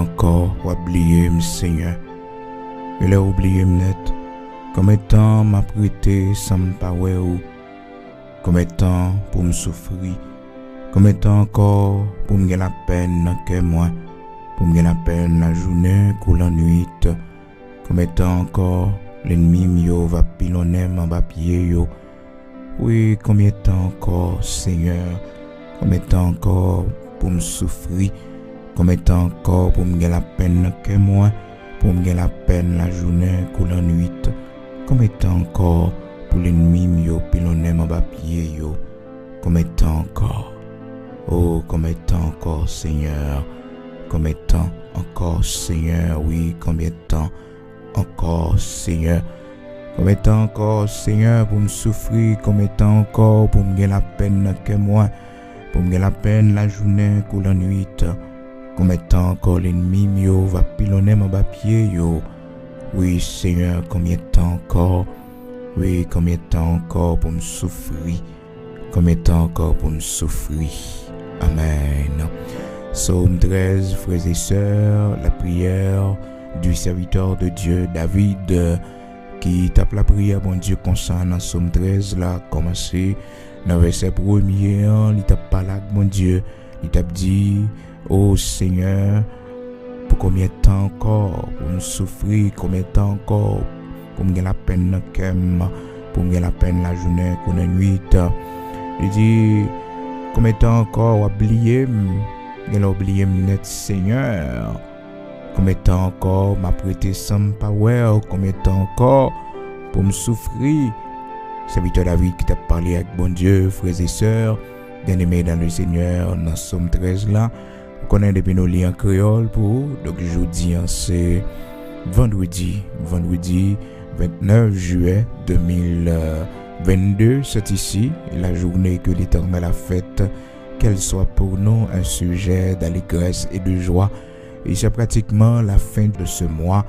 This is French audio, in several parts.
encore oublié, Seigneur. Je l'ai oublié net. Combien de temps m'a prêté sans me parler ou? Combien de temps pour me souffrir? Combien de temps encore pour me gagner la peine dans que moi? Pour me gagner la peine la journée ou la nuit? Combien de temps encore l'ennemi mio va pilonner mon papier yo? Oui, combien de temps encore, Seigneur? Combien de temps encore pour me souffrir? Combien de temps encore pour me gagner la peine que moi? Pour me gagner la peine la journée ou la nuit? Combien de temps encore pour l'ennemi mio pilonner mon papier yo? Combien de temps encore? Oh, combien de temps encore, Seigneur? Combien de temps encore, Seigneur? Oui, combien de temps encore, Seigneur? Combien de temps encore, Seigneur, pour me souffrir? Combien de temps encore pour me gagner la peine que moi? Pour me gagner la peine la journée ou la nuit? Combien de temps encore l'ennemi mio va pilonner mon papier yo? Oui, Seigneur, combien de temps encore? Oui, combien de temps encore pour me souffrir? Combien de temps encore pour me souffrir? Amen. Psaume 13, frères et sœurs, la prière du serviteur de Dieu, David, qui tape la prière, bon Dieu, concernant Psaume 13, là, commencé dans le verset premier, il tape pas là, mon Dieu, il tape dit, oh Seigneur, pour combien de temps encore pour me souffrir, combien de temps encore pour me gagner la peine pour me gagner la peine la journée ou la nuit. Il dit, combien de temps encore oublié, il a oublié net, Seigneur. Combien de temps encore m'a prêté sans power, combien de temps encore pour me souffrir. Serviteur David qui t'a parlé avec bon Dieu, frères et sœurs, bien-aimés dans le Seigneur, dans Psaume 13 là. On connaît depuis nos liens en créole pour donc jeudi, c'est vendredi 29 juillet 2022, c'est ici la journée que l'Éternel a faite, qu'elle soit pour nous un sujet d'allégresse et de joie. Et c'est pratiquement la fin de ce mois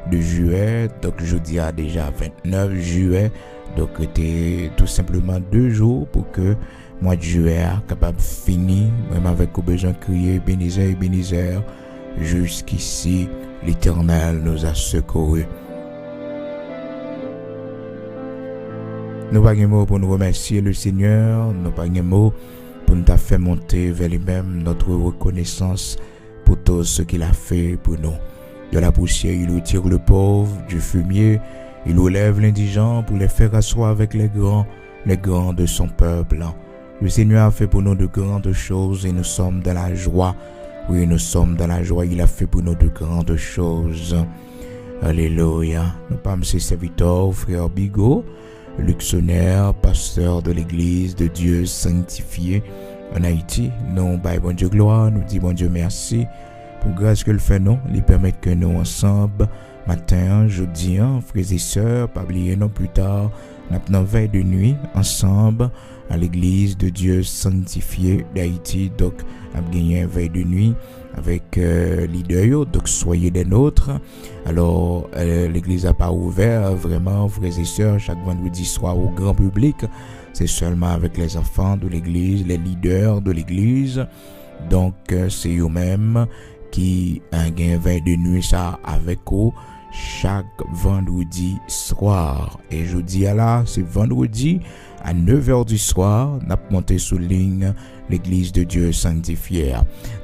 de juillet, donc jeudi a déjà 29 juillet, donc c'était tout simplement 2 jours pour que mois de juillet a capable de finir, même avec au besoin de crier Bénézer, jusqu'ici l'Éternel nous a secourus. Nous pas de mots pour nous remercier le Seigneur, nous pas de mots pour nous faire monter vers lui-même notre reconnaissance pour tout ce qu'il a fait pour nous. De la poussière, il retire le pauvre, du fumier, il relève l'indigent pour les faire asseoir avec les grands de son peuple. Le Seigneur a fait pour nous de grandes choses et nous sommes dans la joie. Oui, nous sommes dans la joie, il a fait pour nous de grandes choses. Alléluia. Nous sommes ses serviteurs, frère Bigot, luxonnaire, pasteur de l'église de Dieu sanctifié en Haïti. Nous, bon Dieu gloire, nous disons bon Dieu merci pour grâce que le fait nous, lui permettre que nous ensemble, matin, jeudi, frères et sœurs, pas oublier non plus tard, nous veille de nuit, ensemble, à l'église de Dieu sanctifié d'Haïti. Donc, nous avons gagné veille de nuit avec leader, donc soyez des nôtres. Alors, l'église n'a pas ouvert, vraiment, frères et sœurs, chaque vendredi soir au grand public. C'est seulement avec les enfants de l'église, les leaders de l'église. Donc, c'est eux-mêmes qui ont gagné veille de nuit ça avec eux chaque vendredi soir. Et je dis à là, c'est vendredi à 9h du soir, nous avons monté sous ligne l'église de Dieu sanctifié.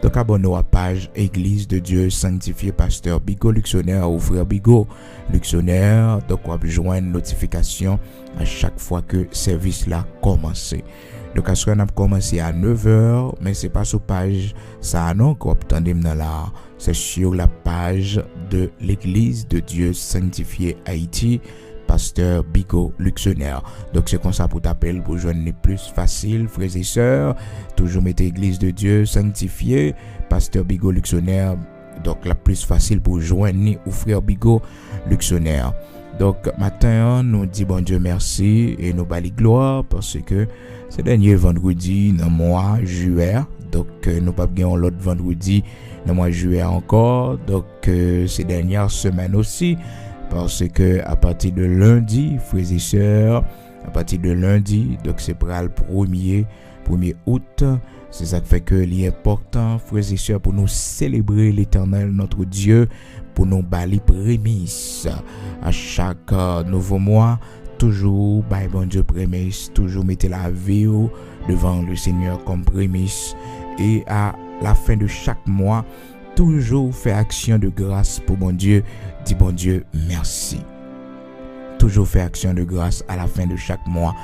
Donc, abonnez-vous à la page Église de Dieu sanctifié, pasteur Bigot Luxonnaire ou frère Bigot Luxonnaire. Donc, vous avez joindre une notification à chaque fois que le service là commence. Donc, on a commencé à 9h, mais ce n'est pas sur la page ça non, qu'on attendez dans là. C'est sur la page de l'église de Dieu sanctifié Haïti, pasteur Bigot Luxonnaire. Donc, c'est comme ça pour t'appeler, pour joindre les plus facile, frères et sœurs. Toujours mettez église de Dieu sanctifié, pasteur Bigot Luxonnaire. Donc, la plus facile pour joindre ou frère Bigot Luxonnaire. Donc, matin, nous dit bon Dieu merci et nous bali gloire parce que c'est dernier vendredi dans le mois juillet. Donc, nous pas bien l'autre vendredi dans le mois juillet encore. Donc, c'est dernière semaine aussi parce que à partir de lundi, frères et sœurs, à partir de lundi, donc c'est pour le 1er août, C'est ça qui fait que l'important, frères et sœurs, pour nous célébrer l'Éternel, notre Dieu, pour nous bâler prémices à chaque nouveau mois. Toujours, bon Dieu, prémisse, toujours mettez la vie devant le Seigneur comme prémisse. Et à la fin de chaque mois, toujours faire action de grâce pour bon Dieu. Dis bon Dieu, merci. Toujours faire action de grâce à la fin de chaque mois.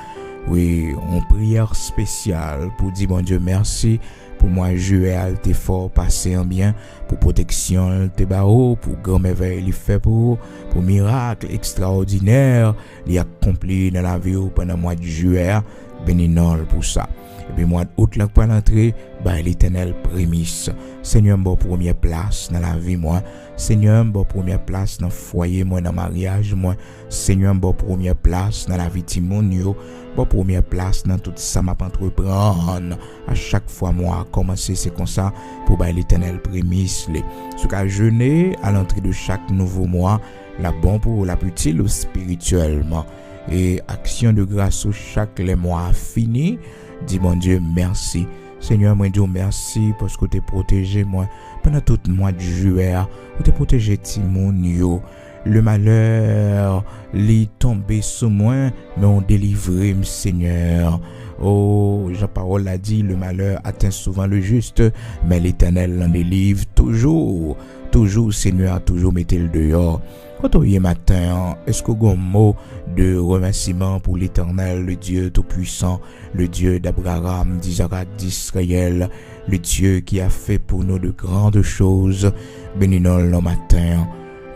Oui, en prière spéciale pour dire bon Dieu, merci. Pour moi, juillet, t'es fort, passé en bien. Pour protection, t'es barreau. Pour grand merveille, il fait pour miracle extraordinaire. Il a accompli dans la vie pendant le mois de juillet. Béninol pour ça. Et puis, moi, d'août, là, pour l'entrée, l'Éternel prémisse. Seigneur, bon, première place dans la vie, moi. Seigneur, bon, première place dans le foyer, moi, dans le mariage, moi. Seigneur, bon, première place dans la vie de mon yo. Bon, première place dans tout ça, m'a entreprendre. À chaque fois, moi, commencer, c'est comme ça, pour l'Éternel prémisse. Ce qu'a jeûné à l'entrée de chaque nouveau mois, la bon pour la petite ou spirituellement. Et action de grâce sur chaque les mois fini. Dis mon Dieu, merci. Seigneur, moi, Dieu, merci parce que tu es protégé, moi, pendant tout le mois de juillet. Tu es protégé, Timon, yo. Le malheur, l'est tombé sur moi, mais on délivré, Seigneur. Oh, Jean-Paul a dit, le malheur atteint souvent le juste, mais l'Éternel l'en délivre toujours. Toujours, Seigneur, toujours mettez-le dehors. Quand on y est matin, est-ce que vous avez un mot de remerciement pour l'Éternel, le Dieu Tout-Puissant, le Dieu d'Abraham, d'Isaac, d'Israël, le Dieu qui a fait pour nous de grandes choses. Bénis-nous le matin.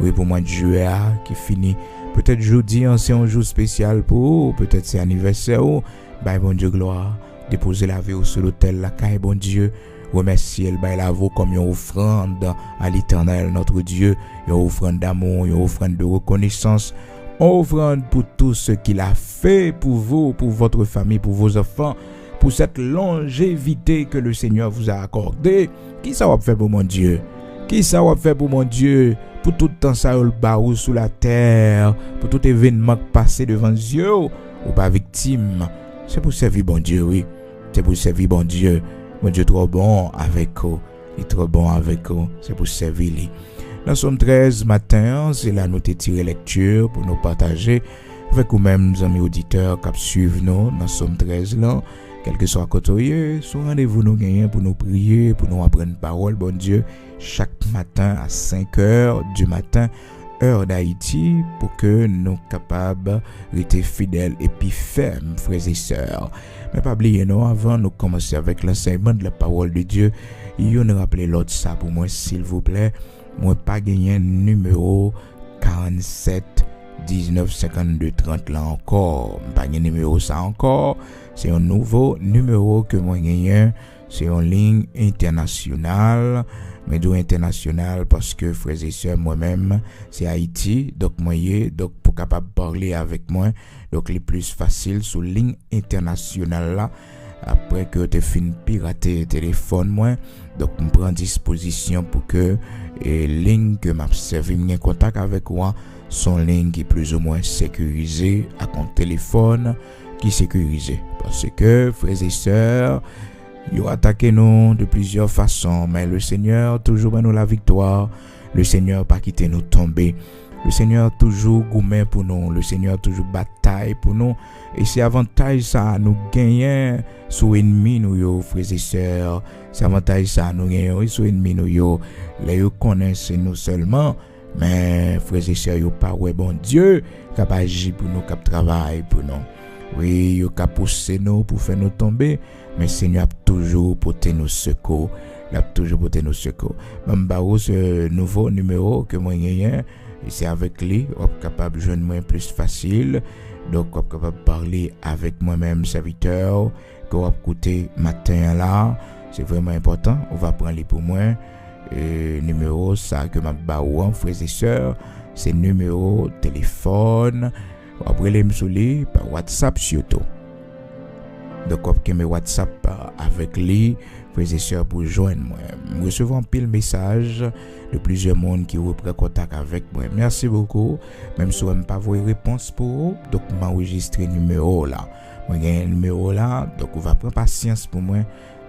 Oui, pour moi, juillet qui finit. Peut-être jeudi, c'est un jour spécial pour vous. Peut-être c'est anniversaire. Bon Dieu, gloire. Déposer la vie sur l'autel, la caille, bon Dieu. Remercier le bail la vous comme une offrande à l'Éternel, notre Dieu. Une offrande d'amour, une offrande de reconnaissance. Une offrande pour tout ce qu'il a fait pour vous, pour votre famille, pour vos enfants. Pour cette longévité que le Seigneur vous a accordée. Qui ça va faire pour mon Dieu? Qui ça va faire pour mon Dieu? Pour tout le temps ça le barou sous la terre, pour tout événement passé devant Dieu, ou pas victime. C'est pour servir bon Dieu, oui. C'est pour servir bon Dieu. Mon Dieu trop bon avec vous. Il est trop bon avec vous. C'est pour servir lui. Dans Somme 13 matin, c'est là nous tiré lecture pour nous partager avec vous-même, amis auditeurs, qui suivent nous dans Somme 13 là. Quel que soit côté, sur rendez-vous nous gagnons pour nous prier, pour nous apprendre parole, bon Dieu, chaque matin à 5h du matin, heure d'Haïti, pour que nous capables d'être fidèles et puis fermes, frères et sœurs. Mais pas oublier, non, avant nous commencer avec l'enseignement de la parole de Dieu, il y a rappelé l'autre ça pour moi, s'il vous plaît. Moi, pas gagné numéro 47 19 52 30 là encore. Pas gagné numéro ça encore. C'est un nouveau numéro que moi gagne. C'est en ligne internationale. Mais d'où international parce que frères et sœurs, moi-même, c'est Haïti. Donc, moi, donc, pour capable parler avec moi, donc, les plus facile sur ligne internationale là. Après que tu fin pirater téléphone, moi, donc, je prends disposition pour que les lignes que m'a servi en contact avec moi sont lignes qui plus ou moins sécurisées à compte téléphone qui sécurisé. Parce que, frères et sœurs, ils ont attaqué nous de plusieurs façons, mais le Seigneur toujours donne nous la victoire. Le Seigneur pas quitté nous tomber. Le Seigneur toujours gourmet pour nous. Le Seigneur toujours bataille pour nous. Et c'est avantage ça nous gagner sur ennemi nous yo, frères et sœurs. C'est avantage ça nous gagner sur ennemi nous yo. Les yo connaissent nous seulement, mais frères et sœurs yo pas ouais bon Dieu capable agir pour nous, cap travail pour nous. Oui, yo ka pousser nous pour faire nous tomber, mais Seigneur a toujours porté nos secours. Il a toujours porté nos secours. Même ce nouveau numéro que moi gagne, c'est avec lui, on est capable de joindre moi plus facile. Donc on est capable de parler avec moi-même serviteur que on va écouter matin là. C'est vraiment important. On va prendre les pour moi numéro ça que m'a baou frères et sœurs, c'est numéro téléphone. Après les m'souli par WhatsApp surtout. Donc on mes WhatsApp avec lui frères et sœurs pour joindre moi. Je reçois un pile message de plusieurs monde qui reprend contact avec moi. Merci beaucoup. Même si on n'a pas vos réponses pour vous, donc m'enregistrer numéro là. Moi j'ai un numéro là, donc on va prendre patience pour moi.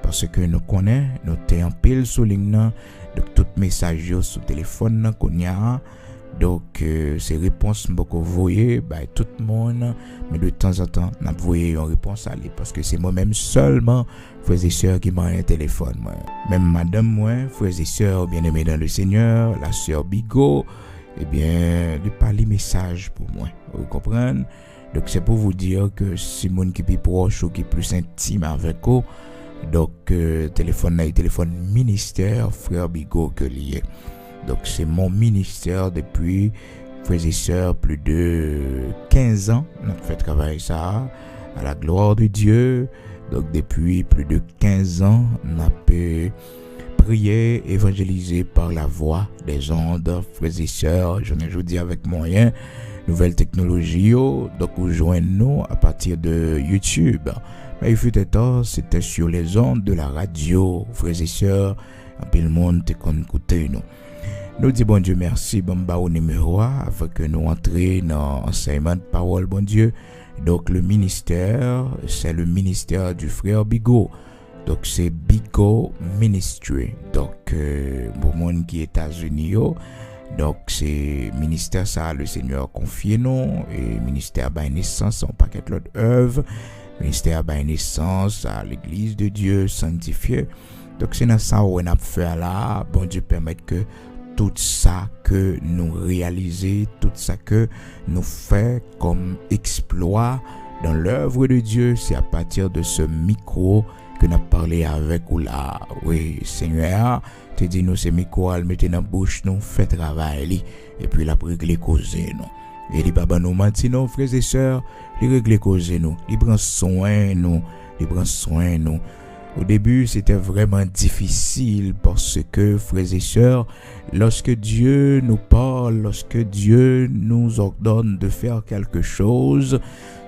parce que nous connaissons, nous sommes en pile sous ligne, donc tout message sur téléphone qu'on y a. Donc, ces réponses que vous voyez, tout le monde, mais de temps en temps, nous voyons une réponse à lui, parce que c'est moi-même seulement, frères et sœurs, qui m'ont un téléphone. Moi. Même madame, moi, frères et sœurs, bien-aimés dans le Seigneur, la sœur Bigot, eh bien, de parler message pour moi. Vous comprenez? Donc, c'est pour vous dire que si mon qui est plus proche ou qui est plus intime avec vous, donc, téléphone ministère, frère Bigot, que lié. Donc, c'est mon ministère depuis, frères et sœurs, plus de 15 ans. On a fait travailler ça à la gloire de Dieu. Donc, depuis plus de 15 ans, on a pu prier, évangéliser par la voix des ondes, frères et sœurs. Je ne dis avec moyen, nouvelles technologies. Donc, vous joignez-nous à partir de YouTube. Mais il fut un temps, c'était sur les ondes de la radio, frères et sœurs. Un peu le monde te écouté nous. Nous disons bon Dieu merci, bon bah au numéro 1, afin que nous entrions dans l'enseignement de parole, bon Dieu. Donc le ministère, c'est le ministère du frère Bigot. Donc c'est Bigot Ministry. Donc pour monde qui est États-Unis, donc c'est ministère ça, le Seigneur confie nous, et ministère by naissance, on paquet l'autre œuvre, ministère by naissance à l'église de Dieu sanctifiée. Donc c'est dans ça où on a fait là, bon Dieu permet que tout ça que nous réalisons, tout ça que nous faisons comme exploit dans l'œuvre de Dieu, c'est à partir de ce micro que nous avons parlé avec vous là. Oui, Seigneur, tu dis nous ce micro, le mettez dans la bouche, nous fait travail, et puis la régler causer nous. Et les babas nous maintenant, frères et sœurs, les régler causer nous, les prendre soin nous, les prendre soin nous. Au début, c'était vraiment difficile parce que, frères et sœurs, lorsque Dieu nous parle, lorsque Dieu nous ordonne de faire quelque chose,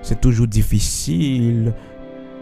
c'est toujours difficile.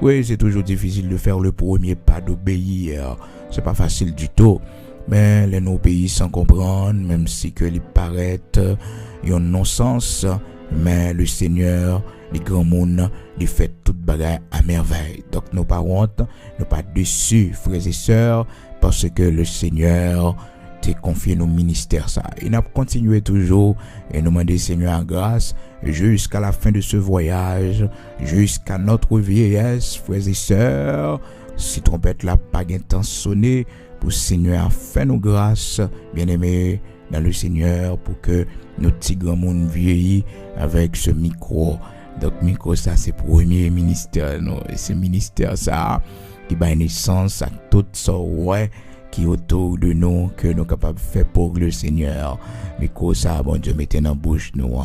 Oui, c'est toujours difficile de faire le premier pas d'obéir. C'est pas facile du tout. Mais les non-pays sans comprendre, même si que il paraît un non-sens, mais le Seigneur, les grands mondes, il fait toute bagaille à merveille. Donc, nous pas honte, nous pas déçus, frères et sœurs, parce que le Seigneur t'a confié nos ministères ça. Il a continué toujours et nous demander Seigneur grâce jusqu'à la fin de ce voyage, jusqu'à notre vieillesse, frères et sœurs. Si trompette la pas gain temps sonné, pour Seigneur fait nos grâces, bien-aimés dans le Seigneur, pour que nos petits grands monde vieillit avec ce micro. Donc micro ça c'est premier ministère, non, c'est ministère ça qui bat naissance à tout ça ouais qui autour de nous que nous capables de faire pour le Seigneur. Micro ça bon Dieu mettez dans bouche nous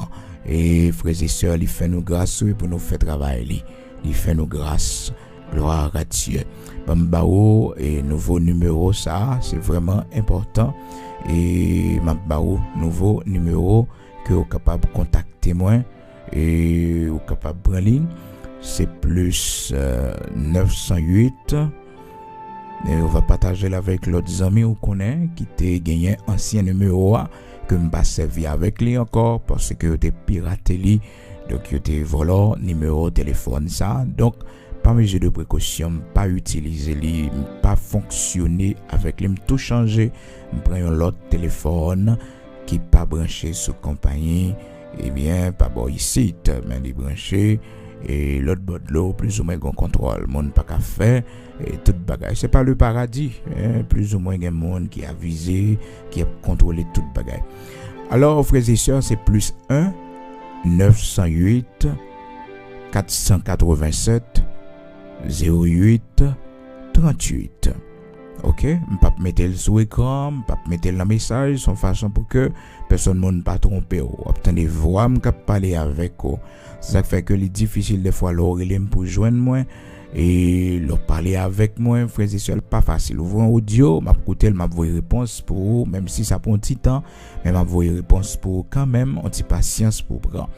et frères et sœurs, il fait nous grâce pour nous faire travail, il fait nous grâce. Gloire à Dieu. Bambao et nouveau numéro ça, c'est vraiment important. Et Mambao nouveau numéro que vous capable de contacter moi et vous capable de prendre ligne, c'est plus 908. Et on va partager avec l'autre ami ou connaît qui t'a gagné ancien numéro que me pas servi avec lui encore parce que t'es piraté lui, donc t'es volant numéro téléphone ça. Donc pas mesure de précaution, pas utiliser lui, pas fonctionner avec lui, tout changer, me prendre l'autre téléphone qui pas branché sur compagnie, et bien pas bon ici, mais il branché et l'autre bord de l'eau plus ou moins qu'on contrôle, monde pas qu'à faire et tout bagage, c'est pas le paradis, plus ou moins un monde qui a visé, qui a contrôlé toute bagage. Alors frères et sœurs, c'est plus 1 908 487 08 38. OK, m'pas mettre le sous écran, m'pas mettre le message son façon pour que personne ne pas tromper ou obtenir voix m'cap parler avec ou. Ça fait que c'est difficile des fois l'oreille pour joindre moi et leur parler avec moi, frères et sœurs, pas facile. Ouvre un audio, m'a écouter, m'a voyer réponse pour même si ça prend un petit temps, mais m'a voyer réponse pour quand même un petit patience pour prendre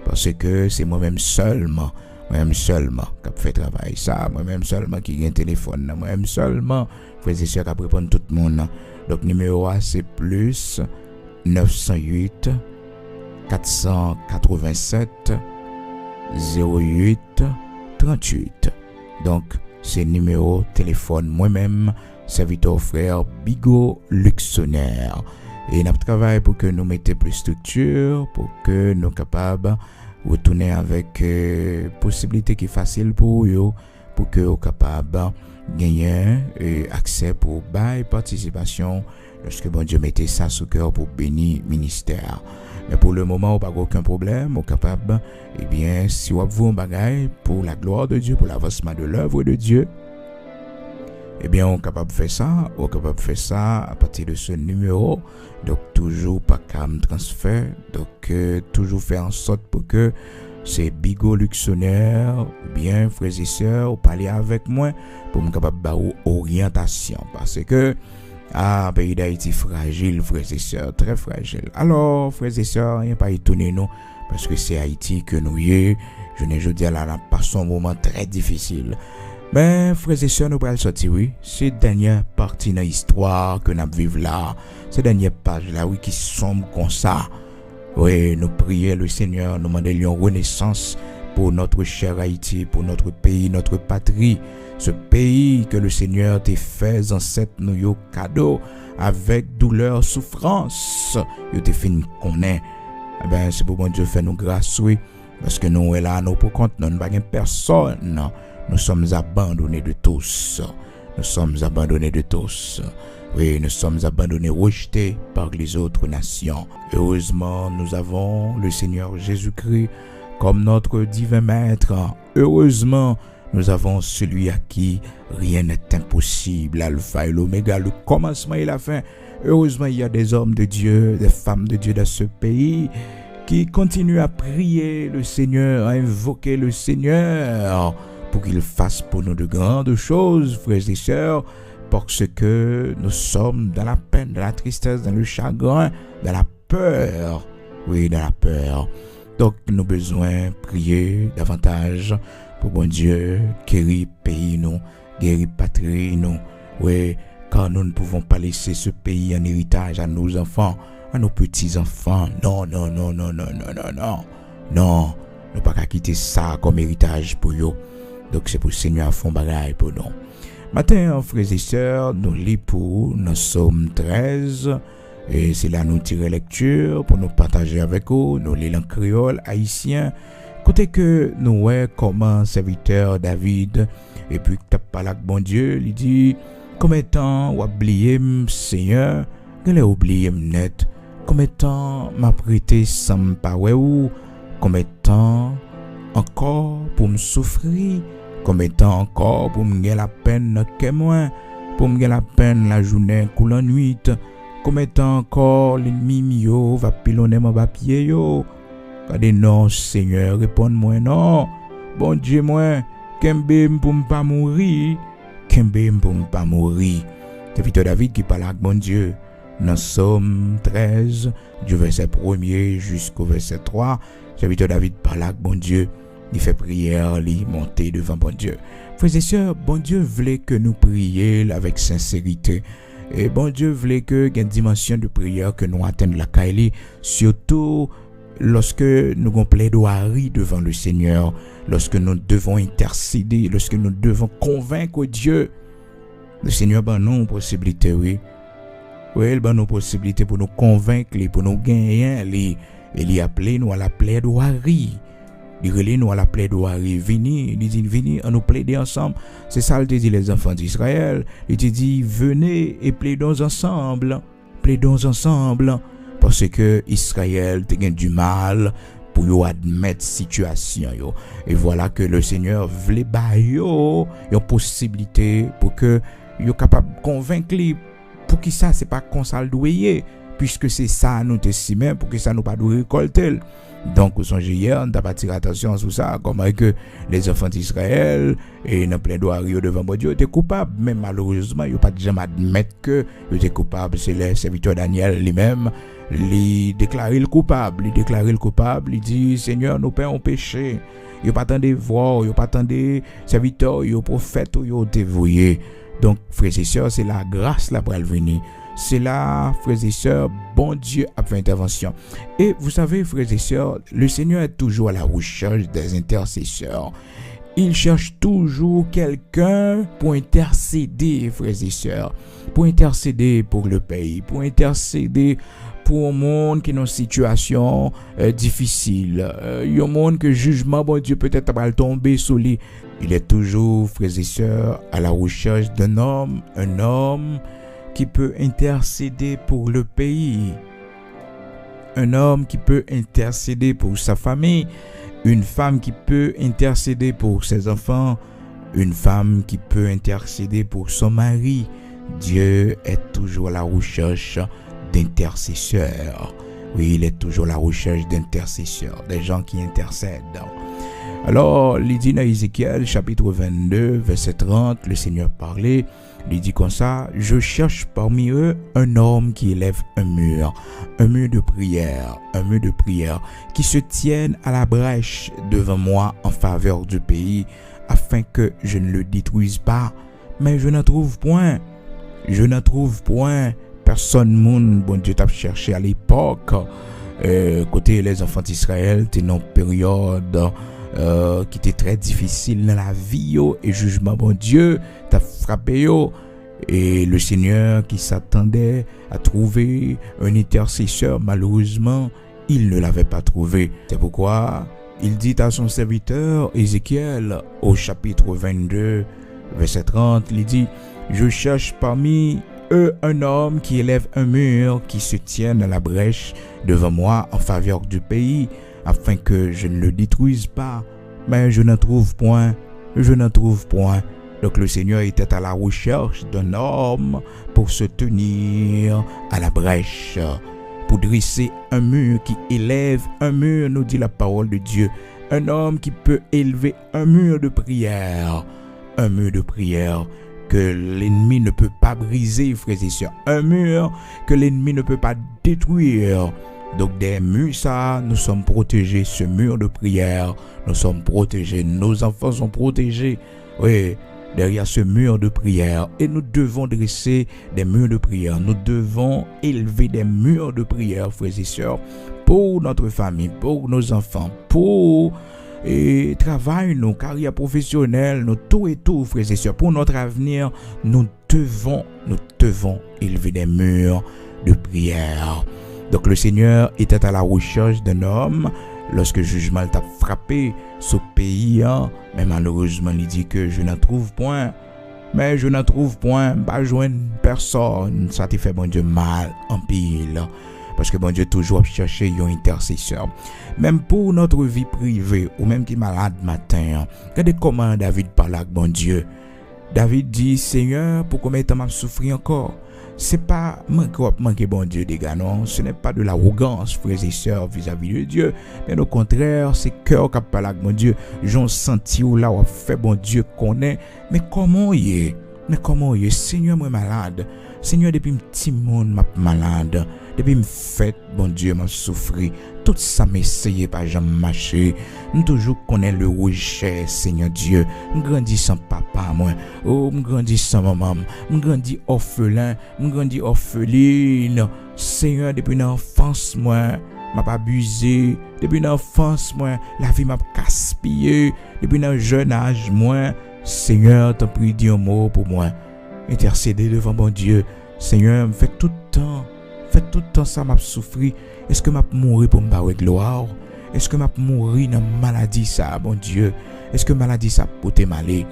parce que c'est moi-même seulement qui fait travail ça, moi-même seulement qui a un téléphone, moi-même seulement frères et sœurs qui répondre tout le monde. Donc numéro A c'est plus 908 487 08 38. Donc c'est numéro téléphone moi-même, serviteur frère Bigot Luxonnaire. Et nous travaillons pour que nous mettions plus de structure, pour que nous soyons capables de retourner avec possibilité qui est facile pour eux, pour que nous soyons capables de gagner accès pour bail participation lorsque bon Dieu mettait ça sous cœur pour bénir le ministère. Mais pour le moment, on n'a pas aucun problème, on est capable, eh bien, si on veut un bagage pour la gloire de Dieu, pour l'avancement de l'œuvre de Dieu, eh bien, on est capable de faire ça, à partir de ce numéro. Donc, toujours pas cam transfert. Donc, toujours faire en sorte pour que c'est Bigot Luxonnaire, ou bien, frères et sœurs, ou parler avec moi, pour me capable de orientation. Parce que, pays d'Haïti fragile, frères et sœurs, très fragile. Alors, frères et sœurs, il n'y a pas étonné nous, parce que c'est Haïti que nous y est. Je dis là, nous passons un moment très difficile. Mais, frères et sœurs, nous pourrons sortir, oui. C'est la dernière partie de l'histoire que nous vivons là. C'est la dernière page là, oui, qui sombre comme ça. Oui, nous prions le Seigneur, nous demandons renaissance pour notre cher Haïti, pour notre pays, notre patrie. Ce pays que le Seigneur t'a fait ancêtre nous yo cadeau avec douleur, souffrance. Yo te fin connaît. Eh ben c'est pour bon Dieu fait nous grâce oui parce que nous est là nous pour compte nous pas personne. Nous sommes abandonnés de tous. Nous sommes abandonnés de tous. Oui, nous sommes abandonnés, rejetés par les autres nations. Heureusement, nous avons le Seigneur Jésus-Christ comme notre divin maître. Heureusement, nous avons celui à qui rien n'est impossible, l'alpha et l'oméga, le commencement et la fin. Heureusement, il y a des hommes de Dieu, des femmes de Dieu dans ce pays qui continuent à prier le Seigneur, à invoquer le Seigneur pour qu'il fasse pour nous de grandes choses, frères et sœurs, parce que nous sommes dans la peine, dans la tristesse, dans le chagrin, dans la peur. Oui, dans la peur. Donc, nous avons besoin de prier davantage pour bon Dieu, guérir pays nous, guérir patrie nous. Oui, car nous ne pouvons pas laisser ce pays en héritage à nos enfants, à nos petits-enfants. Non. Non, nous ne pouvons pas quitter ça comme héritage pour eux. Donc, c'est pour le Seigneur à fond bagaille pour nous. Matin, frères et sœurs, nous lisons pour nous Psaume 13. Et c'est là nous tirer lecture pour nous partager avec vous. Nous lisons en créole haïtien. Côté que nous voyons comment serviteur David, et puis t'as parlé avec bon Dieu, il dit, combien de temps ou oublié Seigneur, qu'elle a oublié net, combien de temps m'a prêté sans me parler ou, combien de temps encore pour me souffrir, combien de temps encore pour me gagner la peine que moi, pour me gagner la peine la journée ou la nuit, combien de temps encore l'ennemi mio va pilonner mon papier yo. Regardez, non, Seigneur, réponds-moi, non. Bon Dieu, moi, kembe pour ne pas mourir. Kembe pour ne pas mourir. C'est Victor David qui parle avec bon Dieu. Dans Psaume 13, du verset 1er jusqu'au verset 3, c'est Victor David parle avec bon Dieu. Il fait prière, il monte devant bon Dieu. Frères et sœurs, bon Dieu voulait que nous prions avec sincérité. Et bon Dieu voulait que il y ait une dimension de prière que nous atteignons la Kaili, surtout lorsque nous avons plaidoirie devant le Seigneur, lorsque nous devons intercéder, lorsque nous devons convaincre Dieu. Le Seigneur a nous possibilité, oui. Oui, il a nous possibilité pour nous convaincre, pour nous gagner. Il a appelé nous à la plaidoirie. Il relève nous à la plaidoirie. Il dit, on nous plaider ensemble. C'est ça qu'il dit les enfants d'Israël. Il dit, venez et plaidons ensemble. Plaidons ensemble. Parce que Israël a du mal pour admettre situation yo. Et voilà que le Seigneur voulait bailler une possibilité pour que yo capable convaincre pour que ça c'est pas consal doué puisque c'est ça nous t'estimer pour que ça nous pas de récolter. Donc, vous songez hier, on t'a pas tiré attention sur ça, comment que les enfants d'Israël, et dans plein doigt devant bon Dieu, étaient coupables. Mais malheureusement, ils n'ont pas jamais admettre que ils étaient coupables. C'est le serviteur Daniel lui-même, il déclaré le coupable. Il dit, Seigneur, nos pères ont péché. Ils n'ont pas attendu voir, ils n'ont pas attendu serviteurs, ils ont prophètes, ils ont dévoué. Donc, frères et sœurs, c'est la grâce là pour venir. C'est là, frères et sœurs, bon Dieu a fait intervention. Et vous savez, frères et sœurs, le Seigneur est toujours à la recherche des intercesseurs. Il cherche toujours quelqu'un pour intercéder, frères et sœurs, pour intercéder pour le pays, pour intercéder pour un monde qui est dans une situation difficile. Il y a un monde que jugement, bon Dieu, peut-être va tomber sur lui. Il est toujours, frères et sœurs, à la recherche d'un homme, un homme qui peut intercéder pour le pays. Un homme qui peut intercéder pour sa famille. Une femme qui peut intercéder pour ses enfants. Une femme qui peut intercéder pour son mari. Dieu est toujours à la recherche d'intercesseurs. Oui, il est toujours à la recherche d'intercesseurs, des gens qui intercèdent. Alors, il dit dans Ézéchiel, chapitre 22, verset 30, le Seigneur parlait, il dit comme ça, « Je cherche parmi eux un homme qui élève un mur de prière, qui se tienne à la brèche devant moi en faveur du pays, afin que je ne le détruise pas. Mais je n'en trouve point. Personne, moun, bon Dieu t'a cherché à l'époque. Côté les enfants d'Israël, t'es dans une période qui était très difficile dans la vie, yo, et jugement, bon Dieu, t'a frappé, yo. Et le Seigneur qui s'attendait à trouver un intercesseur, malheureusement, il ne l'avait pas trouvé. C'est pourquoi il dit à son serviteur Ézéchiel, au chapitre 22, verset 30, il dit, « Je cherche parmi eux un homme qui élève un mur, qui se tienne à la brèche devant moi en faveur du pays, afin que je ne le détruise pas. Mais je n'en trouve point. Donc le Seigneur était à la recherche d'un homme pour se tenir à la brèche, pour dresser un mur, qui élève un mur, nous dit la parole de Dieu. Un homme qui peut élever un mur de prière que l'ennemi ne peut pas briser, frères et sœurs. Un mur que l'ennemi ne peut pas détruire. Donc des murs, ça, nous sommes protégés. Ce mur de prière, nous sommes protégés. Nos enfants sont protégés. Oui, derrière ce mur de prière. Et nous devons dresser des murs de prière. Nous devons élever des murs de prière, frères et sœurs, pour notre famille, pour nos enfants, pour travail, nos carrières professionnelles, nos tout et tout, frères et sœurs. Pour notre avenir, nous devons élever des murs de prière. Donc le Seigneur était à la recherche d'un homme lorsque le jugement t'a frappé ce pays, mais malheureusement il dit que je n'en trouve point. Mais je n'en trouve point, pas joindre personne. Ça te fait bon Dieu mal en pile. Parce que bon Dieu toujours chercher un intercesseur. Même pour notre vie privée, ou même qui est malade matin, regardez comment David parle avec bon Dieu. David dit, Seigneur, pour combien de temps m'a souffri encore? C'est pas manquer bon Dieu des gars, non. Ce n'est pas de l'arrogance, frères et sœurs, vis-à-vis de Dieu. Mais au contraire, c'est cœur qui parle avec bon Dieu. J'en senti ou là, ou fait bon Dieu connaît. Mais comment il est? Seigneur, moi malade. Seigneur, depuis un petit monde, m'a malade. Depuis me fait, bon Dieu, m'a souffri. Tout ça m'essayait pas jamais marcher. Nous toujours connaît le rejet, Seigneur Dieu. Nous grandis sans papa, moi. Oh, nous grandis sans maman. Nous grandis orphelin. Nous grandis orpheline. Seigneur, depuis l'enfance, moi, m'a pas abusé. Depuis l'enfance, moi, la vie m'a gaspillé. Depuis un jeune âge, moi, Seigneur, t'en prie, dis un mot pour moi. Intercéder devant mon Dieu. Seigneur, me fait tout le temps ça m'a souffri. Est-ce que m'a mourir pour me barrer gloire? Est-ce que m'a mourir dans maladie ça, bon Dieu? Est-ce que maladie ça pour te malé?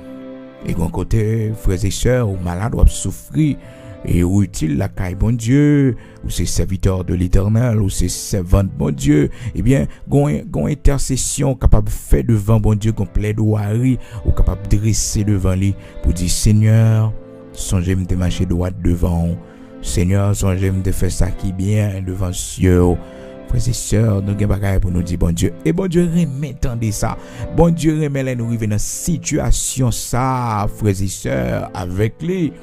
Et d'un côté, frères et sœurs, ou malades doivent souffrir. Et où utile la caille, bon Dieu? Ou c'est serviteur de l'Éternel, ou c'est servante, bon Dieu? Eh bien, gon intercession capable de faire devant, bon Dieu, qu'on plaidoirie, ou capable de dresser devant lui, pour dire, Seigneur, songez-moi de marcher droit devant. Seigneur, songez-moi de faire ça qui bien devant Dieu. Frères et sœurs, nous avons bagaille pour nous dire bon Dieu. Et bon Dieu remet tendez ça. Bon Dieu remet nous arriver dans situation ça, frères et sœurs, avec lui.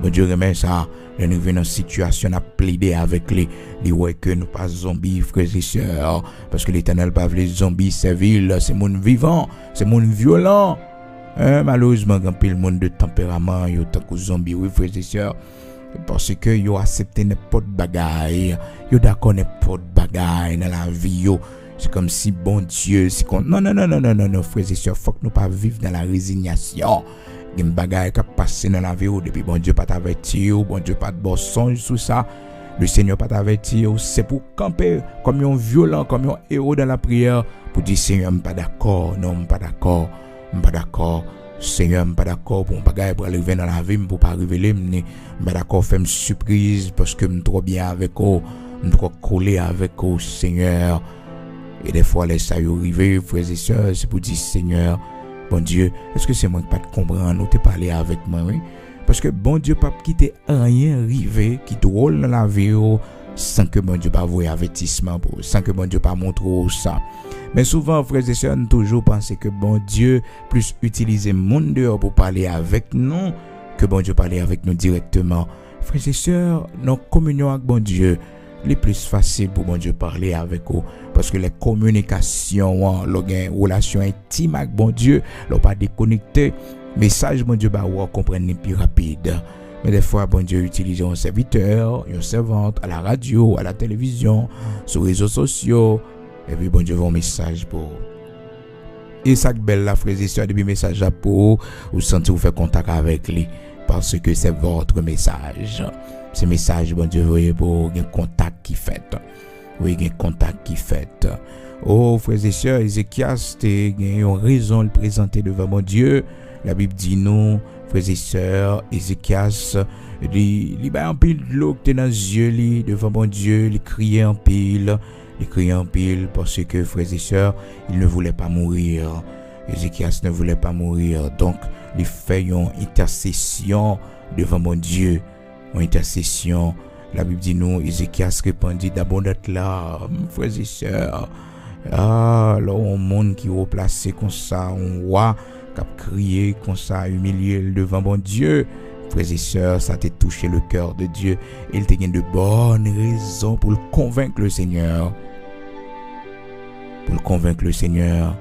Bon Dieu remet ça. Nous arriver dans situation à plaider avec lui. Il ouais que nous pas zombies, frères et sœurs, parce que l'Éternel pas les zombies serviles, c'est monde vivant, c'est monde violent. Malheureusement, quand pile monde de tempérament, yo tant que zombie, oui frères et sœurs. Parce que yo accepté n'importe bagaille, yo d'accord n'importe bagaille dans la vie yo. C'est comme si bon Dieu, c'est qu'on non, frères et sœurs, faut que nous pas vivre dans la résignation. Il y a des bagages qui passent dans la vie depuis bon Dieu pas t'avertir, bon Dieu pas de bon songe sur ça. Le Seigneur pas t'avertir, c'est pour camper comme un violent, comme un héros dans la prière pour dire Seigneur, je suis pas d'accord, non, je suis pas d'accord, Seigneur, je suis pas d'accord pour un bagage pour arriver dans la vie, pour pas révéler, je suis pas d'accord, faire une surprise parce que je suis trop bien avec eux, je suis trop collé avec eux, Seigneur. Et des fois, les ça y arrive, frères et sœurs, c'est pour dire Seigneur, bon Dieu, est-ce que c'est moi qui pas te comprendre, ou te parler avec moi, oui? Parce que bon Dieu pas quitter rien arrivé qui drôle dans la vie sans que bon Dieu pas voie avertissement pour, sans que bon Dieu pas montre ça. Mais souvent, frères et sœurs, nous toujours penser que bon Dieu plus utiliser monde dehors pour parler avec nous que bon Dieu parler avec nous directement. Frères et sœurs, notre communion avec bon Dieu les plus facile pour bon Dieu parler avec vous parce que les communications les relations intimes avec bon Dieu l'ont pas déconnecté message bon Dieu bah ou comprendre plus rapide. Mais des fois bon Dieu utilise un serviteur, une servante à la radio, à la télévision, sur les réseaux sociaux et puis bon Dieu va un message pour et ça belle la frère et sœur depuis message pour vous sentir vous faire contact avec lui parce que c'est votre message. Ce message, bon Dieu, voyez pour un contact qui fait. Oui, un contact qui fait. Oh, frères et sœurs, Ézéchias, a une raison de présenter devant mon Dieu. La Bible dit nous, frères et sœurs, Ézéchias, il a un pile de l'eau qui est dans les yeux, devant mon Dieu, il criait en pile. Il criait en pile parce que, frères et sœurs, il ne voulait pas mourir. Ézéchias ne voulait pas mourir. Donc, il fait une intercession devant mon Dieu. En intercession, la Bible dit nous, Ézéchias répondit d'abondantes larmes, frères et sœurs. Ah, là, un monde qui est replacé comme ça, un roi qui a crié comme ça, humilié devant mon Dieu. Frères et sœurs, ça t'a touché le cœur de Dieu. Il t'a de bonnes raisons pour le convaincre le Seigneur. Pour le convaincre le Seigneur.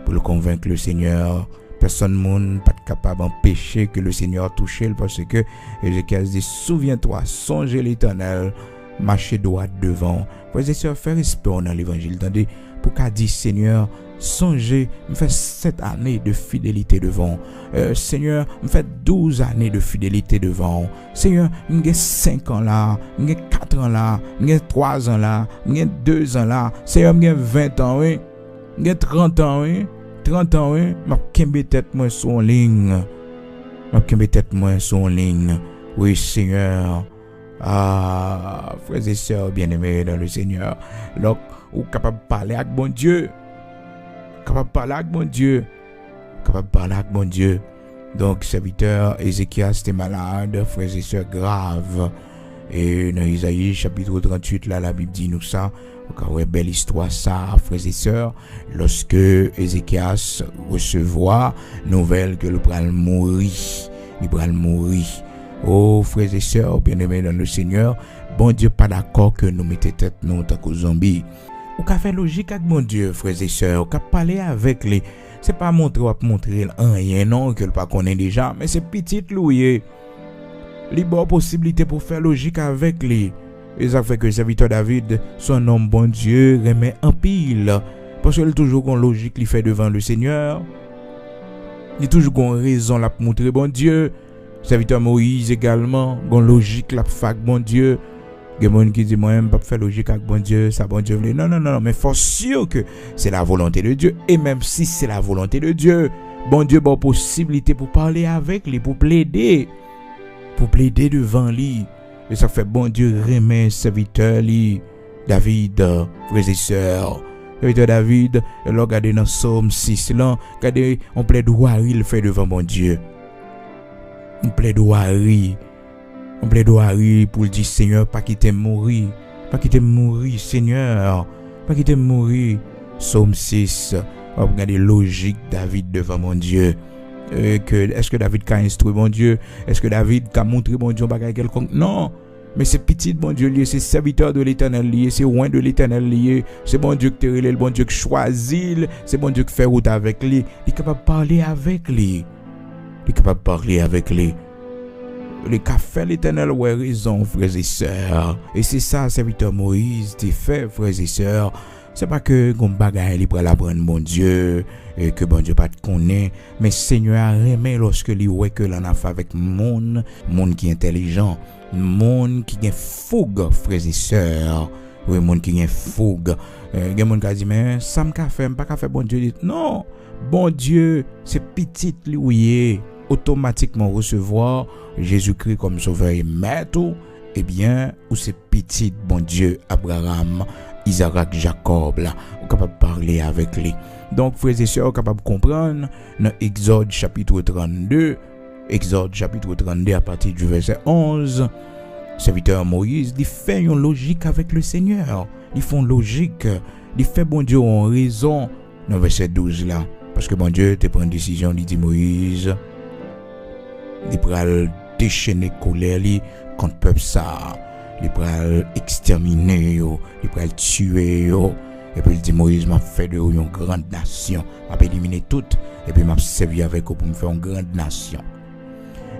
Pour le convaincre le Seigneur. Personne monde pas capable d'empêcher que le Seigneur touche parce que Ézéchias dit souviens-toi, songez l'Éternel, marchez droit devant. Frères et sœurs, faire respect dans l'évangile. Tendez, pour qu'a dit Seigneur, songez, me fait 7 années de fidélité devant. Seigneur, me fait 12 années de fidélité devant. Seigneur, me 5 ans là, me 4 ans là, me 3 ans là, me 2 ans là. Seigneur, me 20 ans, oui. Me 30 ans, oui. 30 ans, oui, m'a kembe tête moi sur ligne. M'a kembe tête moi sur ligne. Oui, Seigneur. Ah, frères et sœurs bien-aimés dans le Seigneur. Donc, ou capable de parler avec bon Dieu. Capable de parler avec bon Dieu. Capable de parler avec bon Dieu. Donc, serviteur Ézéchias était malade, frères et sœurs grave. Et dans Isaïe chapitre 38, là, la Bible dit nous ça. Une belle histoire ça, frères et sœurs, lorsque Ézéchias recevra nouvelle que le pral mourir, il pral mourir. Oh, frères et sœurs, bien-aimés dans le Seigneur, bon Dieu pas d'accord que nous mettons tête nous tant que zombies. Ou qu'a fait logique avec mon Dieu, frères et sœurs, ou qu'a parler avec lui. C'est pas montrer rien non que le pas connaît déjà, mais c'est petit loué. Les bonnes possibilités pour faire logique avec lui. Et ça fait que le serviteur David, son homme bon Dieu, remet en pile. Parce qu'il a toujours une logique qu'il fait devant le Seigneur. Il a toujours une raison pour montrer bon Dieu. Le serviteur Moïse également, une logique pour faire bon Dieu. Il y a des gens qui disent, moi, je ne peux pas faire logique avec bon Dieu, ça bon Dieu. Non, mais il faut sûr que c'est la volonté de Dieu. Et même si c'est la volonté de Dieu, bon Dieu a une possibilité pour parler avec lui, pour plaider devant lui. Et ça fait bon Dieu remet serviteur lui, David, frères et sœurs. Serviteur David, il regarde dans Psaume 6, là, regardez, on plaidoirie, il fait devant bon Dieu. On plaidoirie pour dire Seigneur, pas quitter mourir, Seigneur, pas quitter mourir. Psaume 6, on regarde logique David devant mon Dieu. Est-ce que David a instruit mon Dieu? Est-ce que David a montré mon Dieu bagage quelconque? Non. Mais c'est petit bon Dieu lié, c'est serviteur de l'Éternel lié, c'est loin de l'Éternel lié. C'est bon Dieu qui te relève, le bon Dieu qui choisit, c'est bon Dieu qui fait route avec lui. Il est capable de parler avec lui. Le qu'a fait l'Éternel, ouais, raison, frères et sœurs. Et c'est ça, serviteur Moïse, t'es fait, frères et sœurs. C'est pas que gon bagaille li pral apprendre bon Dieu et que bon Dieu pas te connaît, mais Seigneur a aimé lorsque li ouais que l'on a fait avec monde qui est intelligent, monde qui gen fougue, frères et sœurs. Oui, monde qui gen fougue. Gen monde qui dit mais ça m'ka fait pas ka fait bon Dieu. Non, bon Dieu, c'est petit li ouye automatiquement recevoir Jésus-Christ comme sauveur et maître. Eh bien, ou c'est petit bon Dieu Abraham, Isaac, Jacob là, on capable de parler avec lui. Donc frères et sœurs, capable de comprendre dans Exode chapitre 32 à partir du verset 11, serviteur Moïse, il fait une logique avec le Seigneur. Ils font logique, il fait bon Dieu en raison dans verset 12 là, parce que bon Dieu te prend une décision, il dit Moïse, il pral déchaîner colère li contre peuple ça, il pral exterminer yo, il pral tuer yo, et puis il dit Moïse m'a fait de une grande nation, m'a éliminé tout et puis m'a servi avec eux pour me faire une grande nation.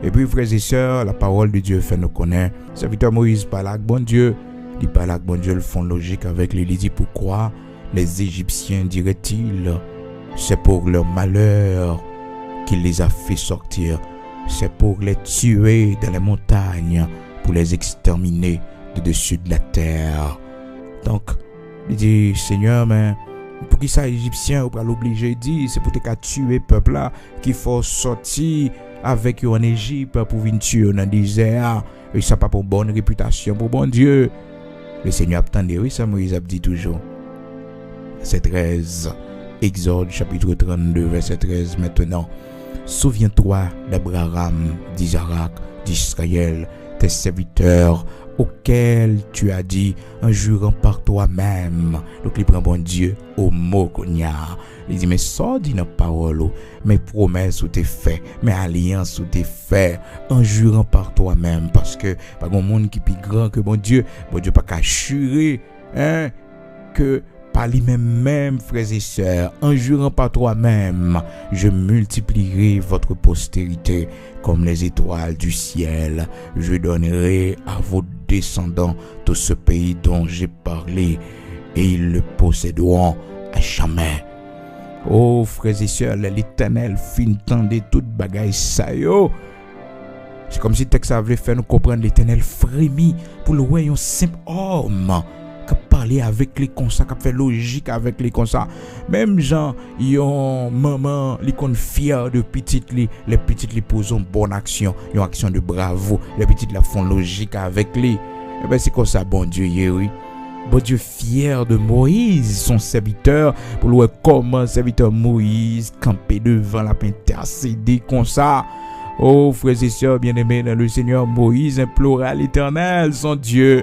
Et puis frères et sœurs, la parole de Dieu fait nous connaître. Serviteur Moïse parle avec bon Dieu, il parle avec bon Dieu, le fond logique avec lui, il dit pourquoi les Égyptiens diraient-ils c'est pour leur malheur qu'il les a fait sortir, c'est pour les tuer dans les montagnes, pour les exterminer de dessus de la terre. Donc, il dit, Seigneur, mais pour qui ça Égyptien ou pas l'obliger, dit, c'est pour te tuer peuple là, qu'il faut sortir avec eux en Égypte pour venir tuer dans le désert, et ça pas pour bonne réputation pour bon Dieu. Le Seigneur attendait, oui, ça Moïse a dit toujours. Verset 13, Exode chapitre 32, verset 13, maintenant. Souviens-toi d'Abraham, d'Isaac, d'Israël, tes serviteurs, auxquels tu as dit en jurant par toi-même. Donc il prend bon Dieu au mot qu'on y a. Il dit mais ça dit notre parole, mes promesses ou tes faits, mes alliances ou tes faits, en jurant par toi-même, parce que pas grand monde qui plus grand que bon Dieu pas qu'à jurer que par lui-même, frères et sœurs, en jurant par toi-même, je multiplierai votre postérité comme les étoiles du ciel. Je donnerai à vos descendants tout ce pays dont j'ai parlé, et ils le posséderont à jamais. Oh, frères et sœurs, l'Éternel fin tendait toute bagaille ça yo. C'est comme si le texte avait fait nous comprendre l'Éternel frémit pour le voir un simple homme qui parler avec les comme ça, qui fait logique avec les comme ça. Même gens, yon maman, li kon fier de petites les petites li posent une bonne action, une action de bravo, les petites la font logique avec lui. Et ben c'est comme ça bon Dieu oui. Bon Dieu fier de Moïse, son serviteur, pour le voir comment serviteur Moïse camper devant la intercéder comme ça. Oh frères et sœurs bien-aimés dans le Seigneur, Moïse implora l'Éternel, son Dieu.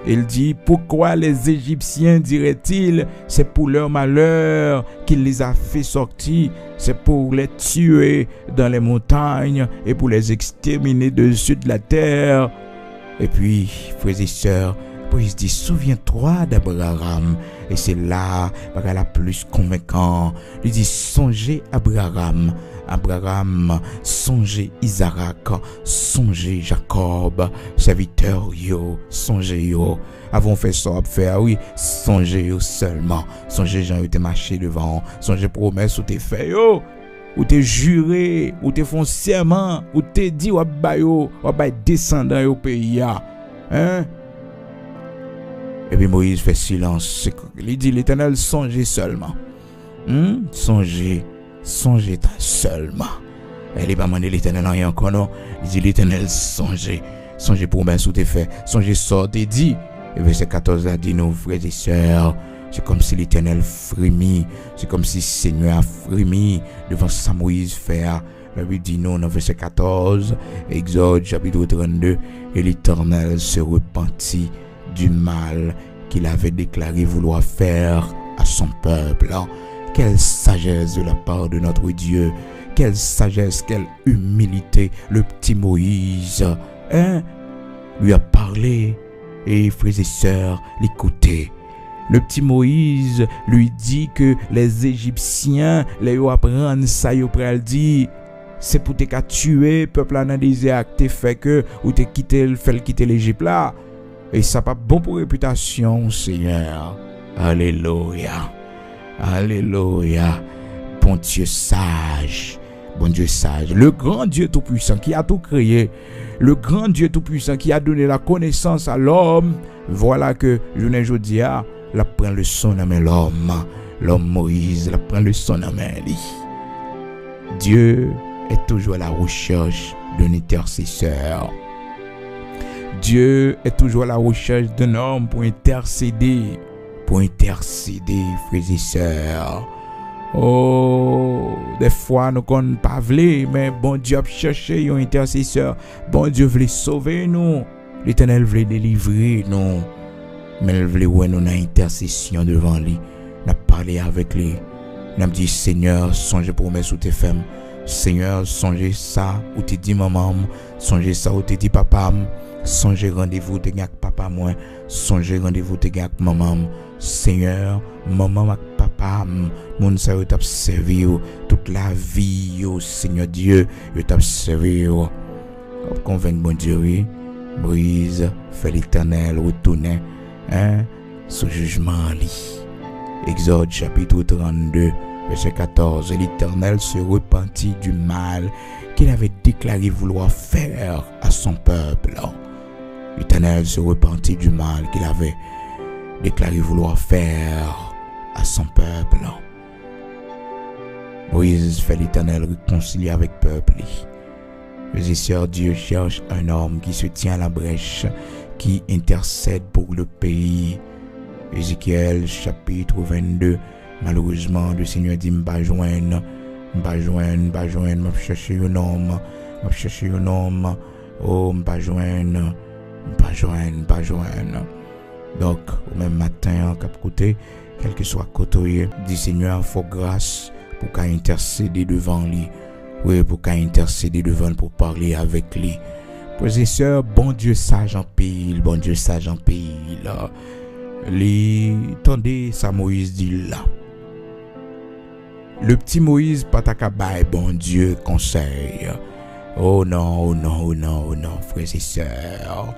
Il dit, pourquoi les Égyptiens diraient-ils, c'est pour leur malheur qu'il les a fait sortir, c'est pour les tuer dans les montagnes et pour les exterminer dessus de la terre. Et puis, frères et sœurs, Moïse dit, souviens-toi d'Abraham. Et c'est là, la plus convaincant. Il dit, songez Abraham, songez Isaac, songez Jacob, serviteur yo, songez yo. Avons fait ça, faire oui, songez yo seulement. Songez Jean, yo te marché devant, songez promesse ou te fait yo, ou te juré, ou te font serment, ou te dit ou bay descendant au pays hein. Et puis Moïse fait silence. Il dit l'Éternel, songez seulement. Songez ta seulement. Elle n'est pas demandé l'Éternel rien encore non. Il dit l'Éternel, songez promesse ou tes faits. Songez ça, t'es dit. Et verset 14 a dit nos frères et sœurs. C'est comme si l'Éternel frémit. C'est comme si le Seigneur a frémi devant sa Moïse faire. La Bible dit non dans verset 14, Exode chapitre 32, et l'Éternel se repentit du mal qu'il avait déclaré vouloir faire à son peuple. Quelle sagesse de la part de notre Dieu, quelle sagesse, quelle humilité. Le petit Moïse lui a parlé et frères et sœurs l'écoutaient. Le petit Moïse lui dit que les Égyptiens les apprennent ça, ils pral dit c'est pour te tuer peuple là dans le désert, te fait que ou te quitter l'Égypte là. Et ça pas bon pour réputation, Seigneur. Alléluia. Alléluia. Bon Dieu sage. Bon Dieu sage. Le grand Dieu tout-puissant qui a tout créé. Le grand Dieu tout-puissant qui a donné la connaissance à l'homme. Voilà que, je dis, la prend le son à main l'homme. L'homme Moïse, la prend le son à main lui. Dieu est toujours à la recherche d'un intercesseur. Dieu est toujours à la recherche d'un homme pour intercéder. Pour intercéder, frères et sœurs. Oh, des fois nous ne pas vle, mais bon Dieu a cherché un intercesseur. Bon Dieu voulait sauver nous. L'Éternel voulait délivrer nous. Mais il voulait ouais nous dans intercession devant lui. N'a parlé avec lui. N'a dit Seigneur, songez promesse ou tes femmes. Seigneur, songez ça ou te dit maman. Songez ça ou te dit papa. Songez rendez-vous te avec papa moi. Songez rendez-vous te avec maman. Seigneur, maman avec papa, mon ça yo t'a servi toute la vie yo, Seigneur Dieu, yo t'a servi. Convainc bon Dieu oui. Brise, fait l'Éternel retourner sous jugement li. Exode chapitre 32 verset 14. L'Éternel se repentit du mal qu'il avait déclaré vouloir faire à son peuple. L'Éternel se repentit du mal qu'il avait déclaré vouloir faire à son peuple. Moïse fait l'Éternel réconcilier avec le peuple. Les sœurs, Dieu cherche un homme qui se tient à la brèche, qui intercède pour le pays. Ézéchiel chapitre 22. Malheureusement, le Seigneur dit m'pa joindre, m'a chercher un homme, oh m'pa joindre. Donc, au même matin, cap côté, quel que soit côté, dit Seigneur, faut grâce pour qu'à intercéder devant lui. Oui, pour qu'à intercéder devant lui, pour parler avec lui. Frères et sœurs, bon Dieu sage en pile, bon Dieu sage en pile. Les, tendez, ça Moïse dit là. Le petit Moïse, pas ta cabaye, bon Dieu, conseil. Oh non, frères et sœurs.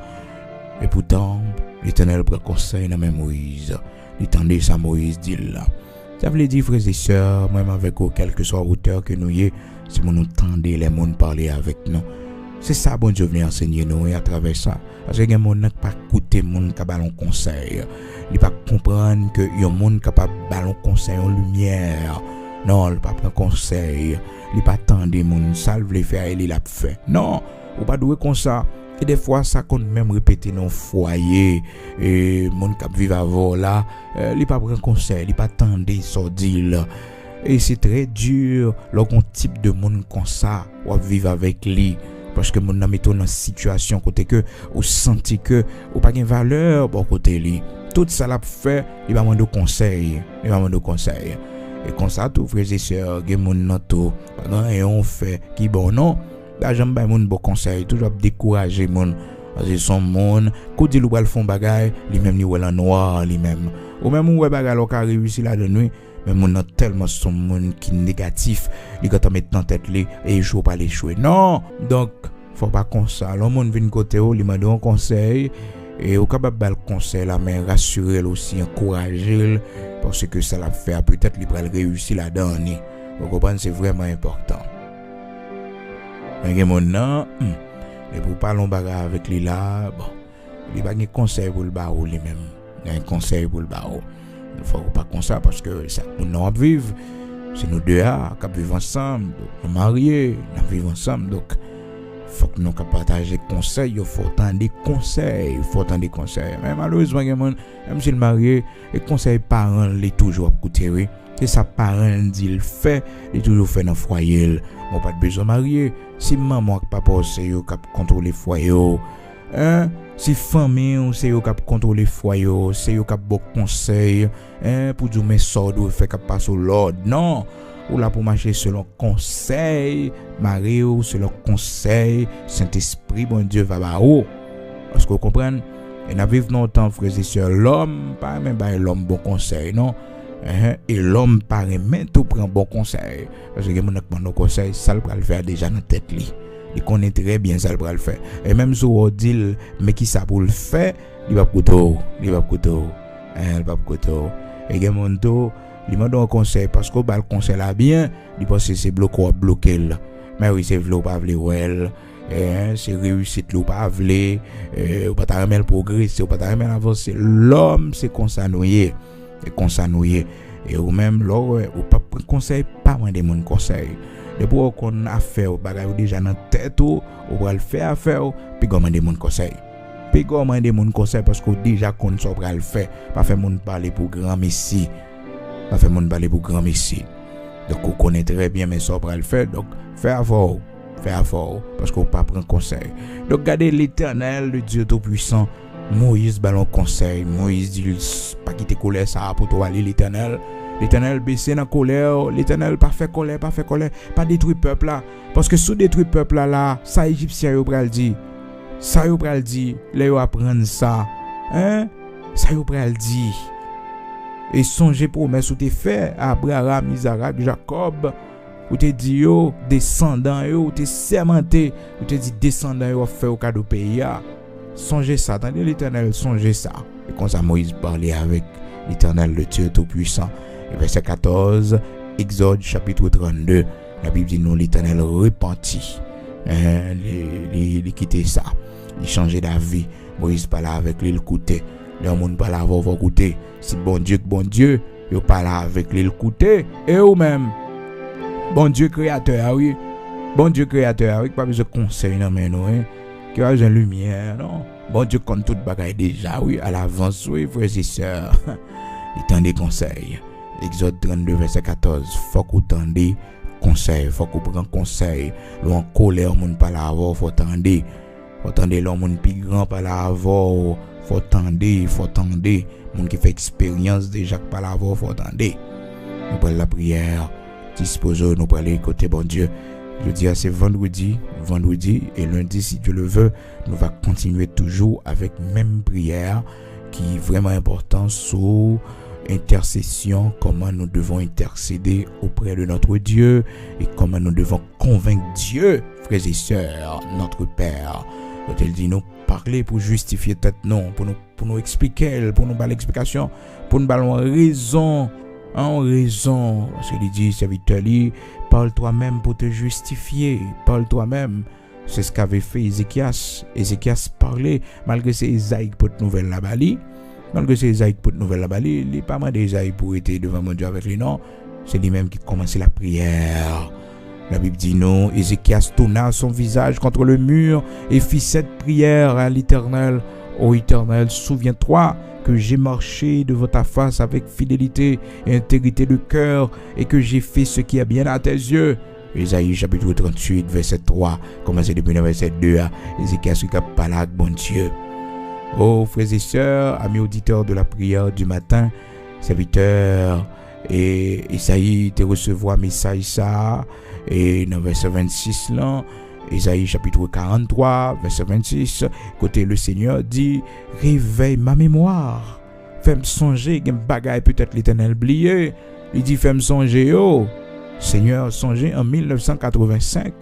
Et pourtant, l'Éternel prend conseil dans même Moïse. L'étendez ça Moïse dit là. Ça veut dire, frères et sœurs, même avec quel que soit hauteur que nous y est, si nous tendez les mondes parler avec nous. C'est ça, bon Dieu vient enseigner nous et à travers ça. Parce que les gens ne pas écouter les gens qui ont conseil. Ils ne pas comprendre que les gens capable de ballon conseil en lumière. Non, ils ne pas prendre conseil. Ils ne pas attendre les gens. Ça, ils veulent faire et ils l'ont fait. Non, ou pas doué comme ça. Et des fois, ça compte même répéter dans le foyer. Et les gens qui vivent avant là, ils ne pas prendre conseil. Ils ne pas attendre ça dire. Et c'est très dur lorsqu'on type de monde comme ça, ou vivre avec lui. Parce que mon n'a mis dans une situation côté que ou senti que ou pas de valeur bon côté lui. Tout ça l'a fait, il va demander conseil, et comme ça tout frères et sœurs, gen moun nan tout, pendant et on fait qui bon non, la jambe ba moun bon conseil, toujours décourager moun. Parce son monde, quand il ou font bagaille, lui même ni ou en noir, lui même. Ou même ou bagaille lo ka réussi là de nuit. Mais mon a tellement son monde qui négatif, il va mettre dans tête lui et il joue pas les jouer. Non, donc faut pas comme ça. Le monde vient côté où il m'a donné un conseil et au capable de conseil là mais rassurer aussi, encourager parce que ça l'a fait peut-être il va réussir là-dedans. Vous comprenez, c'est vraiment important. Mais mon non, et pour parler bagarre avec lui là, bon, il va un conseil pour le barreau lui-même. Il y a un conseil pour le barreau. Il ne faut pas comme ça parce que ça nous vivre. C'est nous deux qui vivons ensemble, nous mariés, nous vivons ensemble. Donc, il faut que nous partagions des conseils, il faut entendre des conseils, Mais malheureusement, même si le marié, les conseils parents, les toujours à côté. C'est ça, parents dit le fait, il toujours fait dans le foyer. Moi, pas de besoin de marier. Si maman et papa, c'est eux qui contrôlent le foyer. Si famille c'est eux qui contrôlent le foyer, c'est eux qui bon conseil pour dire mais ça doit faire qu'à passer au l'ordre. Non, ou là pour marcher selon conseil, marié ou selon conseil, Saint-Esprit bon Dieu va ba haut. Parce que vous comprenez, et n'a vivre longtemps frères et sœurs, l'homme pas même ba l'homme bon conseil, non. Et l'homme pas même tout prend bon conseil. Parce que mon bon conseil, ça le le faire déjà dans tête li. Il connaît très bien ça le faire. Et même si on dit mais qui ça pour le faire, il va coûter. et gen moun to li mande un conseil parce que le conseil là bien il pense que c'est bloqué là mais oui c'est vle ou pas vle well c'est réussite ou pas vle ou pas ta remel progresser ou pas ta remel avancer l'homme c'est consanoyer et consanoyer et ou même là ou pas prendre conseil pas demander mon conseil de pour qu'on a fait ou bagay déjà dans tête ou va le faire affaire puis demander mon conseil puis demander mon conseil parce que déjà qu'on so va le faire pas faire mon parler pour grand messie pas faire mon parler pour grand messie donc on connaît très bien mais so va le faire donc faire fort parce qu'on pas prendre conseil donc regardez l'Éternel le Dieu tout-puissant Moïse ballon conseil Moïse dit pas quitter colère ça pour toi aller l'Éternel baissé dans colère l'Éternel pas fait colère pas détruire peuple là parce que sous détruire peuple là ça égyptien yo pral dit les yo apprendre ça ça yo pral dit et songez promesse ou te fait Abraham Isaac Jacob ou te dit yo descendant yo ou te sermenté ou te dit descendant yo fait au cadeau pays songez ça attendez l'Éternel songez ça et comme ça Moïse parlait avec l'Éternel le Dieu tout-puissant. Verset 14 Exode chapitre 32 la Bible dit nous l'Éternel repentit il quittait ça il changeait d'avis Moïse parlait avec lui il écoutait le monde parlait avant va écouter si bon Dieu il parlait avec lui il écoutait et ou même bon Dieu créateur oui pas besoin de conseil non mais nous qui a une lumière non bon Dieu compte toute bagaille déjà oui à l'avance oui frères et sœurs il tend des conseils Exode 32 verset 14 faut qu'on tende conseil faut qu'on prend conseil l'on colère monde pas la avoir faut tendre l'on monde plus grand pas la avoir faut tendre monde qui fait expérience déjà pas la avoir faut tendre nous prenons la prière disposons nous pour aller côté bon Dieu je dis c'est vendredi et lundi si Dieu le veut nous va continuer toujours avec même prière qui est vraiment important sur intercession, comment nous devons intercéder auprès de notre Dieu et comment nous devons convaincre Dieu, frères et sœurs, notre Père. Quand il dit nous parler pour justifier tête non, pour nous expliquer, pour nous donner l'explication, pour nous donner raison, parce qu'il dit serviteur lui, parle toi-même pour te justifier, parle toi-même. C'est ce qu'avait fait Ézéchias. Ézéchias parlait malgré c'est Isaïe pour de nouvelles là-bas. Malgré c'est Isaïe pour de nouvelles là-bas, il n'est pas mal d'Isaïe pour être devant mon Dieu avec lui, non. C'est lui-même qui commençait la prière. La Bible dit non, Ézéchias tourna son visage contre le mur et fit cette prière à l'Éternel. Ô Éternel, souviens-toi que j'ai marché devant ta face avec fidélité et intégrité de cœur et que j'ai fait ce qui est bien à tes yeux. Isaïe chapitre 38 verset 3, commencez depuis le verset 2 à Ézéchias qui parle avec bon Dieu. Oh frères et sœurs, amis auditeurs de la prière du matin, serviteurs, et Isaïe te recevoir message ça, et dans verset 26 là, Isaïe chapitre 43 verset 26, côté le Seigneur dit, réveille ma mémoire, fais-moi songer, gen bagay peut-être l'Éternel oublié, il dit fais-moi songer oh. Seigneur, songez en 1985,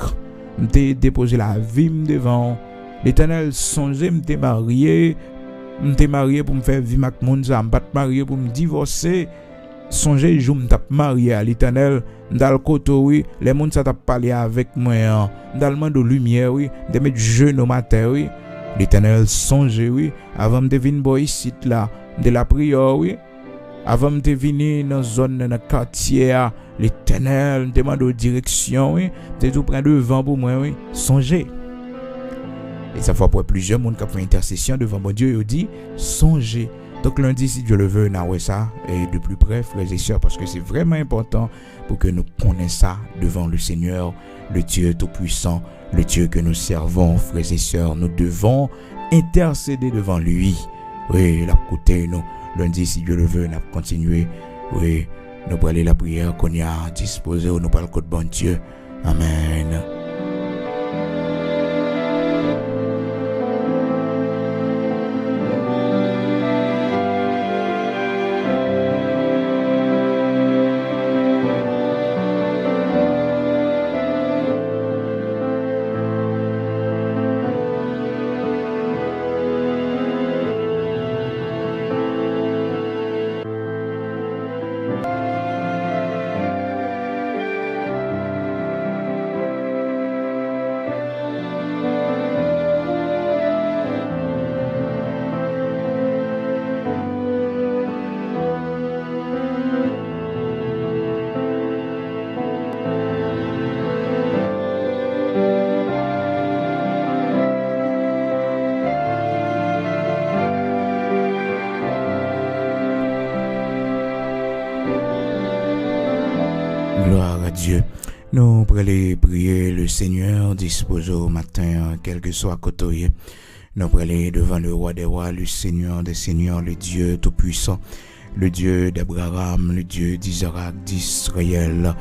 m'te déposé la vie devant l'Éternel, songez m'te marié pour me faire vivre avec monde ça, m'pas marié pour me divorcer. Songez jour m't'a marié à l'Éternel, dans le côté oui, les monde ça t'a parlé avec moi, dans le monde de lumière oui, de mettre jeune au matin oui. L'Éternel songez oui, avant de venir boy ici là, de la prière oui. Avant de venir dans zone dans quartier, l'Éternel demande aux directions, oui, c'est tout près devant pour moi, oui, songez. Et ça fait pour plusieurs monde qui font intercession devant mon Dieu, il dit songez. Donc lundi si Dieu le veut, nous ça et de plus près frères et sœurs parce que c'est vraiment important pour que nous connaissions ça devant le Seigneur, le Dieu tout-puissant, le Dieu que nous servons, frères et sœurs, nous devons intercéder devant lui. Oui, la côté nous lundi, si Dieu le veut, nous allons continuer. Oui, nous allons aller la prière qu'on y a disposée. Nous parlons de bon Dieu. Amen. Gloire à Dieu. Nous pourrons aller prier le Seigneur, disposé au matin, quel que soit côté. Nous pourrons aller devant le roi des rois, le Seigneur des seigneurs, le Dieu tout-puissant, le Dieu d'Abraham, le Dieu d'Isaac, d'Israël,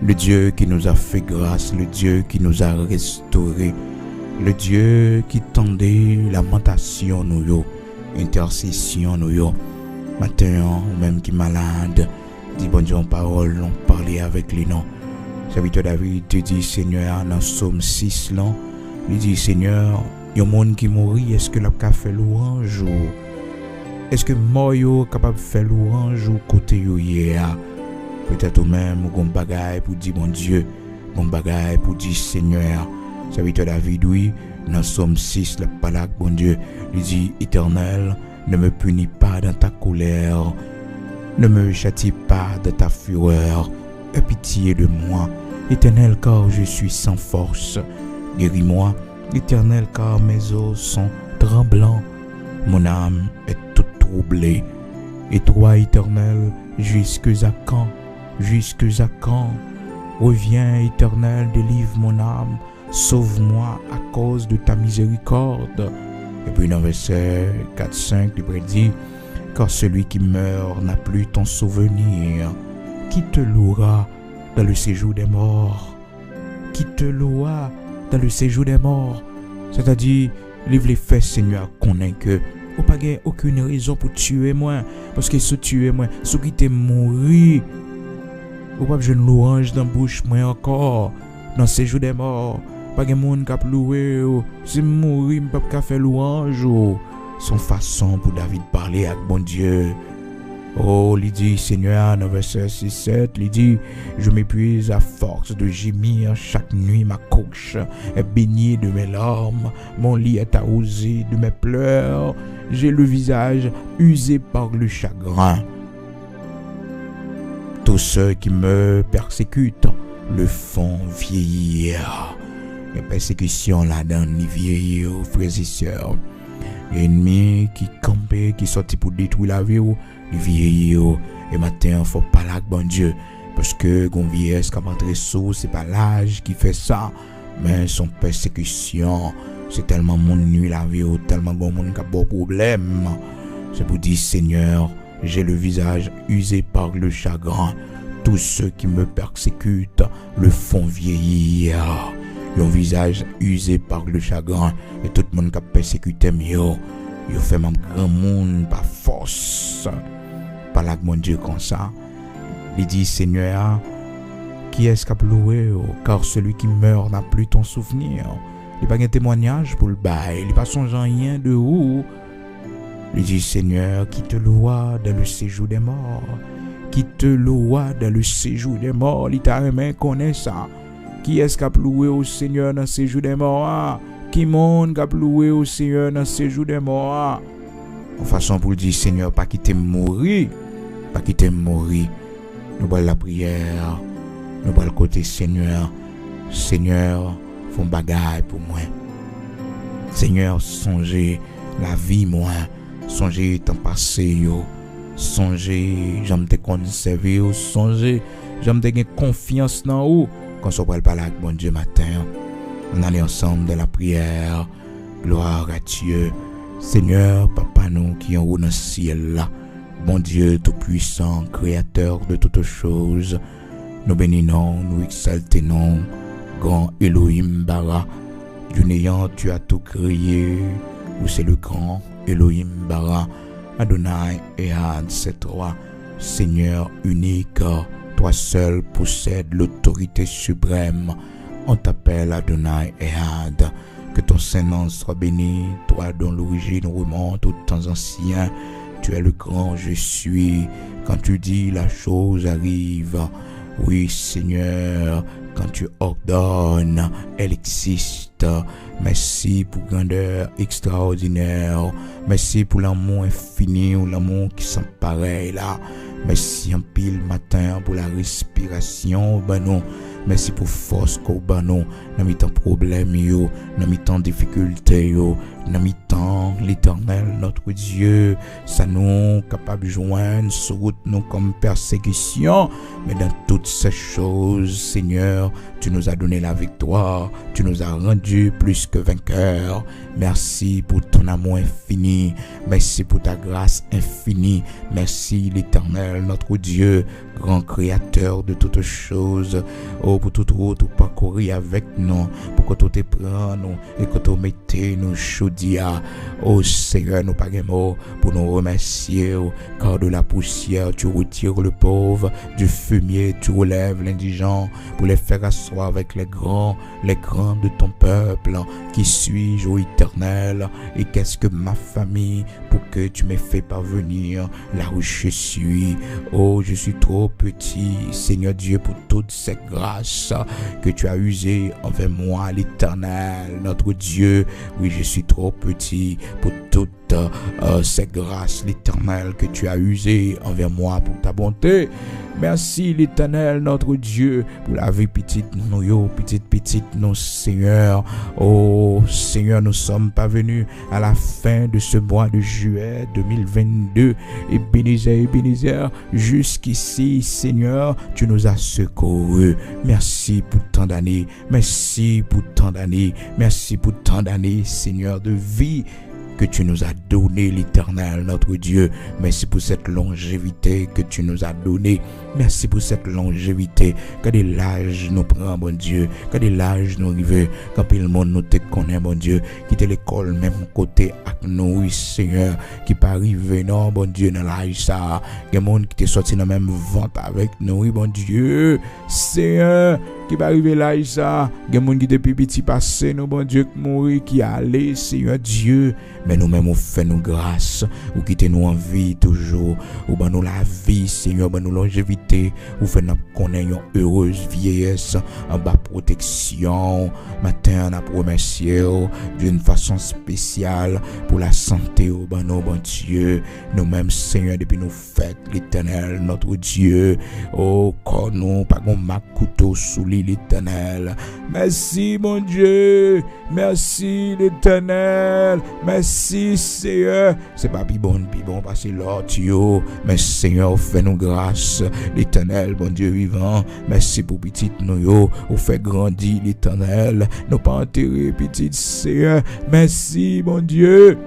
le Dieu qui nous a fait grâce, le Dieu qui nous a restaurés, le Dieu qui tendait lamentation nous yo, intercession nous yo. Matin, ou même qui est malade, dis bon Dieu en parole, on parlait avec les noms. Serviteur David te dit, Seigneur, dans Psaume 6, là, il dit, Seigneur, il y a un monde qui mourit, est-ce que l'a fait louange ou est-ce que moi yo capable de faire louange ou côté yo hier? Peut-être ou même ou gon bagaille pour dire bon Dieu, gon bagaille pour dire Seigneur. Serviteur David, oui, dans Psaume 6, la parole bon Dieu, il dit, Éternel, ne me punis pas dans ta colère, ne me châtie pas de ta fureur, aie pitié de moi, Éternel, car je suis sans force. Guéris-moi, Éternel, car mes os sont tremblants, mon âme est toute troublée. Et toi, Éternel, jusque à quand? Jusque à quand? Reviens, Éternel, délivre mon âme, sauve-moi à cause de ta miséricorde. Et puis dans verset 4-5, il dit, car celui qui meurt n'a plus ton souvenir. Qui te louera dans le séjour des morts? Qui te louera dans le séjour des morts? C'est-à-dire, livre les faits, Seigneur, qu'on est que ou pas aucune raison pour tuer moi, parce que si tuer moi, ce qui t'est mourir, ou pas je ne louange dans la bouche moi encore, dans le séjour des morts. Pas de monde qui a loué, si mourir, je ne peux pas faire louange. Son façon pour David parler avec bon Dieu. Oh, il dit, Seigneur, dans verset 6-7, il dit, je m'épuise à force de gémir chaque nuit, ma couche est baignée de mes larmes, mon lit est arrosé de mes pleurs, j'ai le visage usé par le chagrin. Tous ceux qui me persécutent le font vieillir. Les persécutions là-dedans, ni vieillir, frères et sœurs. L'ennemi qui campait, qui sortit pour détruire la vie, les vieillir. Et maintenant, il faut pas là, bon Dieu. Parce que, gon vieillesse, qui a rentré sous, c'est pas l'âge qui fait ça, mais son persécution. C'est tellement mon nuit la vie, tellement bon monde qui a beau problème. C'est pour dire, Seigneur, j'ai le visage usé par le chagrin. Tous ceux qui me persécutent le font vieillir. Yon visage usé par le chagrin. Et tout le monde qui a persécuté yo fait même grand monde par force. Par là que mon Dieu comme ça. Il dit, Seigneur, qui est-ce qui a loué? Car celui qui meurt n'a plus ton souvenir. Il n'y a pas de témoignage pour le bail. Il n'y a pas son rien de où. Il dit, Seigneur, qui te loua dans le séjour des morts. Qui te loua dans le séjour des morts. Il t'a aimé connaît ça. Qui est-ce qui a loué au Seigneur dans le séjour des morts? Qui monde qui a loué au Seigneur dans le séjour des morts? En façon pour dire, Seigneur, pas quitter mourir. Pas quitter mourir. Nous allons la prière. Nous allons le côté Seigneur. Seigneur, font bagaille pour moi. Seigneur, songez la vie moi. Songez temps passé yo. Songez, j'aime te conserver yo. Songez, j'aime te gagner confiance dans vous. Quand on parle pas là avec bon Dieu matin, on allait ensemble dans la prière. Gloire à Dieu. Seigneur, Papa nous qui en haut dans le ciel là. Bon Dieu tout-puissant, créateur de toutes choses. Nous bénissons, nous exaltons. Grand Elohim Bara. Dieu néant, tu as tout créé. Ou c'est le grand Elohim Bara. Adonai Ehad, c'est toi. Seigneur unique. Toi seul possèdes l'autorité suprême. On t'appelle Adonai Ehad. Que ton Saint-Nom soit béni. Toi dont l'origine remonte aux temps anciens. Tu es le grand je suis. Quand tu dis la chose arrive. Oui Seigneur. Quand tu ordonnes, elle existe. Merci pour grandeur extraordinaire. Merci pour l'amour infini ou l'amour qui sont pareil là. Merci en pile matin pour la respiration, banon. Merci pour force qu'on banon. Dans mes temps problème yo, dans mes temps difficulté yo. dans mi-temps, l'Éternel, notre Dieu, ça nous capable de joindre sur route nous comme persécution, mais dans toutes ces choses, Seigneur, tu nous as donné la victoire, tu nous as rendus plus que vainqueurs. Merci pour ton amour infini, merci pour ta grâce infinie, merci l'Éternel, notre Dieu, grand créateur de toutes choses, oh, pour toute route, pour parcourir avec nous, pour que tout te prenne nous, et que tu mettez nous chaudia, oh Seigneur, nous pas de mots pour nous remercier, car de la poussière, tu retires le pauvre, du fumier, tu relèves l'indigent, pour les faire asseoir avec les grands de ton peuple. Qui suis-je, ô Éternel, et qu'est-ce que ma famille pour que tu m'aies fait parvenir là où je suis? Oh, je suis trop petit, Seigneur Dieu, pour toutes ces grâces que tu as usées envers moi, l'Éternel, notre Dieu. Oui, je suis trop petit pour toutes ces grâces, l'Éternel, que tu as usées envers moi pour ta bonté. Merci, l'Éternel, notre Dieu, pour la vie petite, nous, petite, nous, Seigneur. Oh, Seigneur, nous sommes parvenus à la fin de ce mois de juillet 2022. Ebenezer, jusqu'ici, Seigneur, tu nous as secourus. Merci pour tant d'années. Merci pour tant d'années. Merci pour tant d'années, Seigneur, de vie que tu nous as donné, l'Éternel, notre Dieu. Merci pour cette longévité que tu nous as donnée. Merci pour cette longévité. Que de l'âge nous prend, bon Dieu. Que de l'âge nous arrive. Quand le monde nous te connaît, bon Dieu. Quitte l'école même côté avec nous, oui, Seigneur. Qui pas arrivé, non, bon Dieu, dans l'âge ça. Il y a des monde qui t'est sorti dans la même vente avec nous, oui, bon Dieu. Seigneur, qui va arriver là, ça. Il y a des monde qui depuis petit passé, nous, bon Dieu, qui mourir, qui allait, Seigneur Dieu. Mais nous-mêmes, on fait nous grâce. Ou quitter nous en vie toujours. Ou ben nous la vie, Seigneur, ben nous longévité. Ou fait nous connaître une heureuse vieillesse. En bas protection. Matin, on a remercié d'une façon spéciale pour la santé, au ben nous, bon Dieu. Nous-mêmes, Seigneur, depuis nous fêtes l'Éternel, notre Dieu. Oh, quand nous, pas qu'on m'a couteau sous l'Éternel. Merci, mon Dieu. Merci, l'Éternel. Merci, Seigneur. C'est pas plus bon, parce que Lord, Dieu. Mais Seigneur, fais-nous grâce. L'Éternel, bon Dieu vivant. Merci pour petite nous, ou fait grandir l'Éternel. Nous pas enterrer petite Seigneur. Merci, mon Dieu.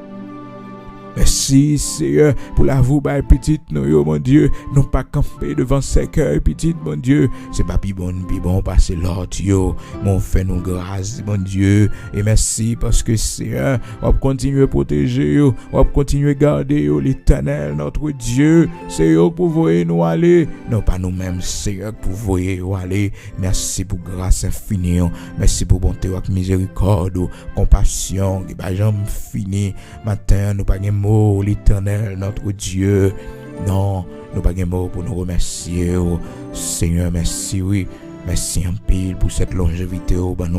Merci, Seigneur, pour la vous, petite, nous, mon Dieu. Non pas camper devant ces cœurs, petite, mon Dieu. C'est pas plus bon, parce que Lord, Dieu, mon fait nous grâce, mon Dieu. Et merci parce que, Seigneur, on va continuer à protéger, on va continuer à garder, l'Éternel, notre Dieu. Seigneur, pour voyer nous aller. Non pas nous-mêmes, Seigneur, pour voyer nous aller. Merci pour grâce infinie. Merci pour bonté et miséricorde, compassion, qui va jamais finir. Matin, nous pas l'Éternel, notre Dieu. Non, nous pas de mots pour nous remercier. Seigneur, merci, oui. Merci en pile pour cette longévité. Ben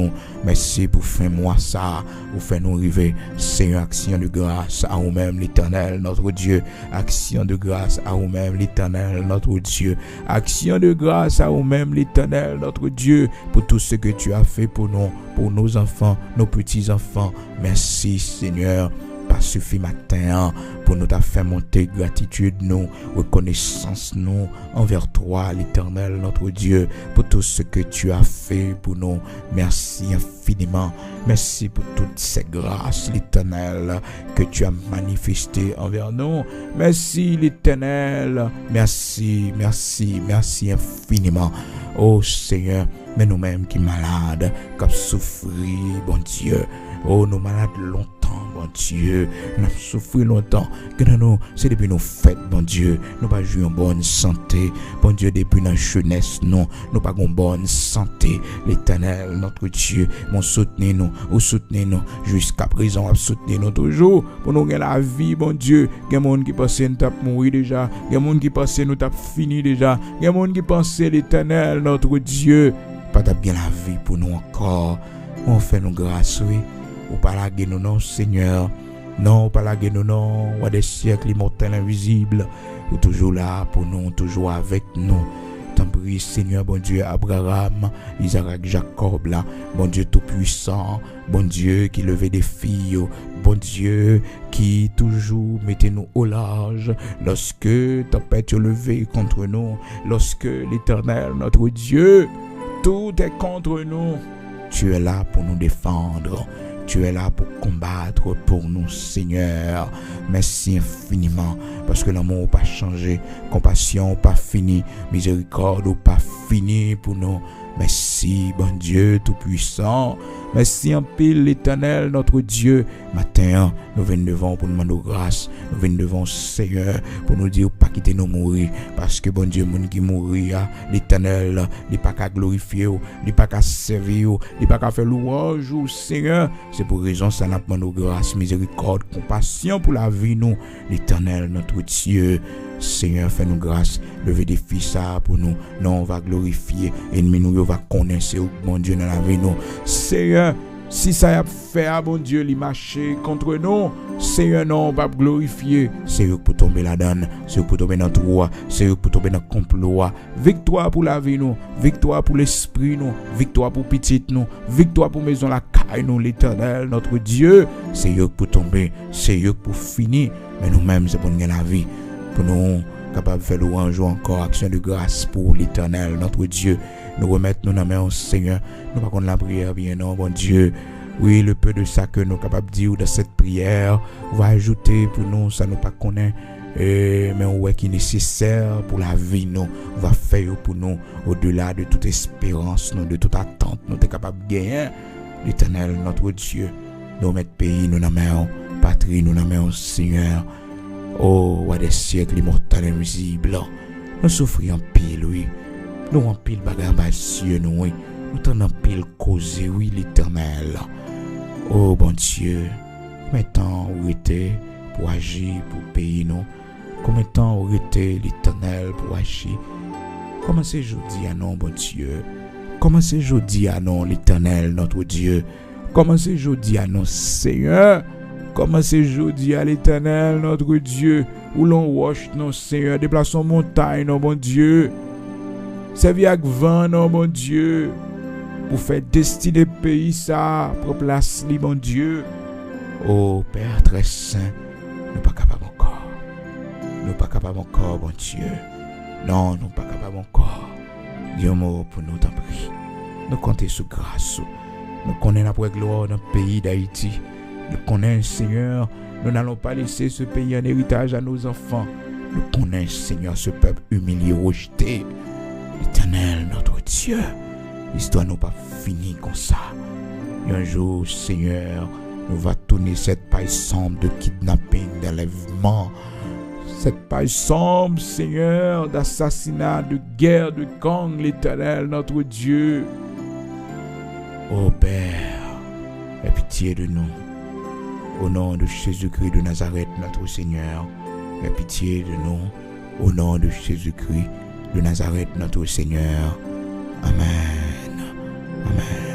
merci pour faire moi ça. Pour faire nous arriver. Seigneur, action de grâce à vous-même, l'Éternel, notre Dieu. Action de grâce à vous-même, l'Éternel, notre Dieu. Action de grâce à vous-même, l'Éternel, notre Dieu. Pour tout ce que tu as fait pour nous, pour nos enfants, nos petits-enfants. Merci, Seigneur. Pas suffit matin pour nous faire monter gratitude, nous, reconnaissance, nous, envers toi, l'Éternel, notre Dieu, pour tout ce que tu as fait pour nous. Merci infiniment. Merci pour toutes ces grâces, l'Éternel, que tu as manifestées envers nous. Merci, l'Éternel. Merci infiniment. Oh Seigneur, mais nous-mêmes qui malades, qui souffrent, bon Dieu. Oh, nous malades longtemps. Bon Dieu, nous avons souffert longtemps. Que nous, c'est depuis nos fêtes, bon Dieu, nous pas joué en bonne santé. Bon Dieu, depuis notre jeunesse, non, nous pas en bonne santé. L'Éternel, notre Dieu, mon soutenez-nous, ou soutenez-nous jusqu'à présent, soutenez-nous toujours pour nous gagner la vie, bon Dieu. Il y a des gens qui pensent nous t'a mourir déjà. Il y a des gens qui pensent nous t'a fini déjà. Il y a des gens qui pensent l'Éternel, notre Dieu, pas t'a bien la vie pour nous encore. On fait nos grâces, oui. Ou pas la guerre, non, Seigneur. Non, pas la guerre, non. Ou des siècles immortels invisibles. Ou toujours là pour nous, toujours avec nous. Tant pis, Marie, Seigneur, bon Dieu, Abraham, Isaac, Jacob, là, bon Dieu tout-puissant, bon Dieu qui levait des filles, bon Dieu qui toujours mettait nous au large lorsque tempête est levée contre nous, lorsque l'Éternel, notre Dieu, tout est contre nous. Tu es là pour nous défendre. Tu es là pour combattre pour nous, Seigneur. Merci infiniment parce que l'amour n'a pas changé, compassion n'a pas fini, miséricorde n'a pas fini pour nous. Merci, bon Dieu tout-puissant. Merci en pile l'Éternel, notre Dieu. Matin, nous venons devant pour nous demander grâce. Nous venons devant Seigneur pour nous dire pas quitter nous mourir. Parce que bon Dieu, moun qui mourir, l'Éternel, il n'est pas qu'à glorifier, il n'est pas qu'à servir, il n'est pas qu'à faire louange, Seigneur. C'est pour raison ça nous demande grâce, miséricorde, compassion pour la vie, nous. L'Éternel, notre Dieu. Seigneur, fais-nous grâce, levez des fils pour nous. Non, on va glorifier. Ennemi nous, on va connaître, bon Dieu, dans la vie, nous. Seigneur, si ça a fait, bon Dieu, les marcher contre nous, Seigneur, non, on va glorifier. Seigneur, pour tomber là-dedans, Seigneur, pour tomber dans le roi, Seigneur, pour tomber dans le complot. Victoire pour la vie, nous. Victoire pour l'esprit, nous. Victoire pour petite, nous. Victoire pour maison, la caille, nous, l'Éternel, notre Dieu. Seigneur, pour tomber, Seigneur, pour finir. Mais nous-mêmes, c'est pour nous la vie. Pour nous capables de faire louange encore, action de grâce pour l'Éternel, notre Dieu. Nous remettons nos mains au Seigneur. Nous pas contre la prière, bien non, bon Dieu. Oui, le peu de ça que nous sommes capables de dire dans cette prière, on va ajouter pour nous, ça nous pas connaît. Mais on voit qui est nécessaire pour la vie, nous. On va faire pour nous, au-delà de toute espérance, nous, de toute attente, nous sommes capables de gagner. L'Éternel, notre Dieu. Nous mettons pays, nous mains, patrie, nous mains au Seigneur. Oh, roi des siècles immortels et invisibles, nous souffrons en pile, oui. Nous en pile bagarre en cieux, nous, oui. Nous t'en en pile causer, oui, l'Éternel. Oh, bon Dieu, combien de temps vous été pour agir pour payer nous? Combien de temps vous été l'Éternel pour agir? Comment c'est jeudi à non, bon Dieu? Comment c'est jeudi à non, l'Éternel, notre Dieu? Comment c'est jeudi à non, Seigneur? Comment c'est jeudi à l'Éternel, notre Dieu, où l'on wash, non, Seigneur, déplaçons montagne, non, bon Dieu. Servir avec vent, non, bon Dieu, pour faire destiner pays, ça, pour place, bon Dieu. Oh, Père très saint, nous pas capables encore. Nous pas capables encore, bon Dieu. Non, nous pas capables encore. Dieu mot pour nous, t'en prie. Nous comptons sous grâce. Nous connaissons la gloire dans le pays d'Haïti. Nous connaissons, Seigneur, nous n'allons pas laisser ce pays en héritage à nos enfants. Nous connaissons, Seigneur, ce peuple humilié, rejeté. L'Éternel, notre Dieu, l'histoire n'a pas fini comme ça. Et un jour, Seigneur, nous va tourner cette paille sombre de kidnapping, d'enlèvement. Cette paille sombre, Seigneur, d'assassinat, de guerre, de gang, l'Éternel, notre Dieu. Ô Père, aie pitié de nous. Au nom de Jésus-Christ de Nazareth, notre Seigneur, aie pitié de nous. Au nom de Jésus-Christ de Nazareth, notre Seigneur. Amen. Amen.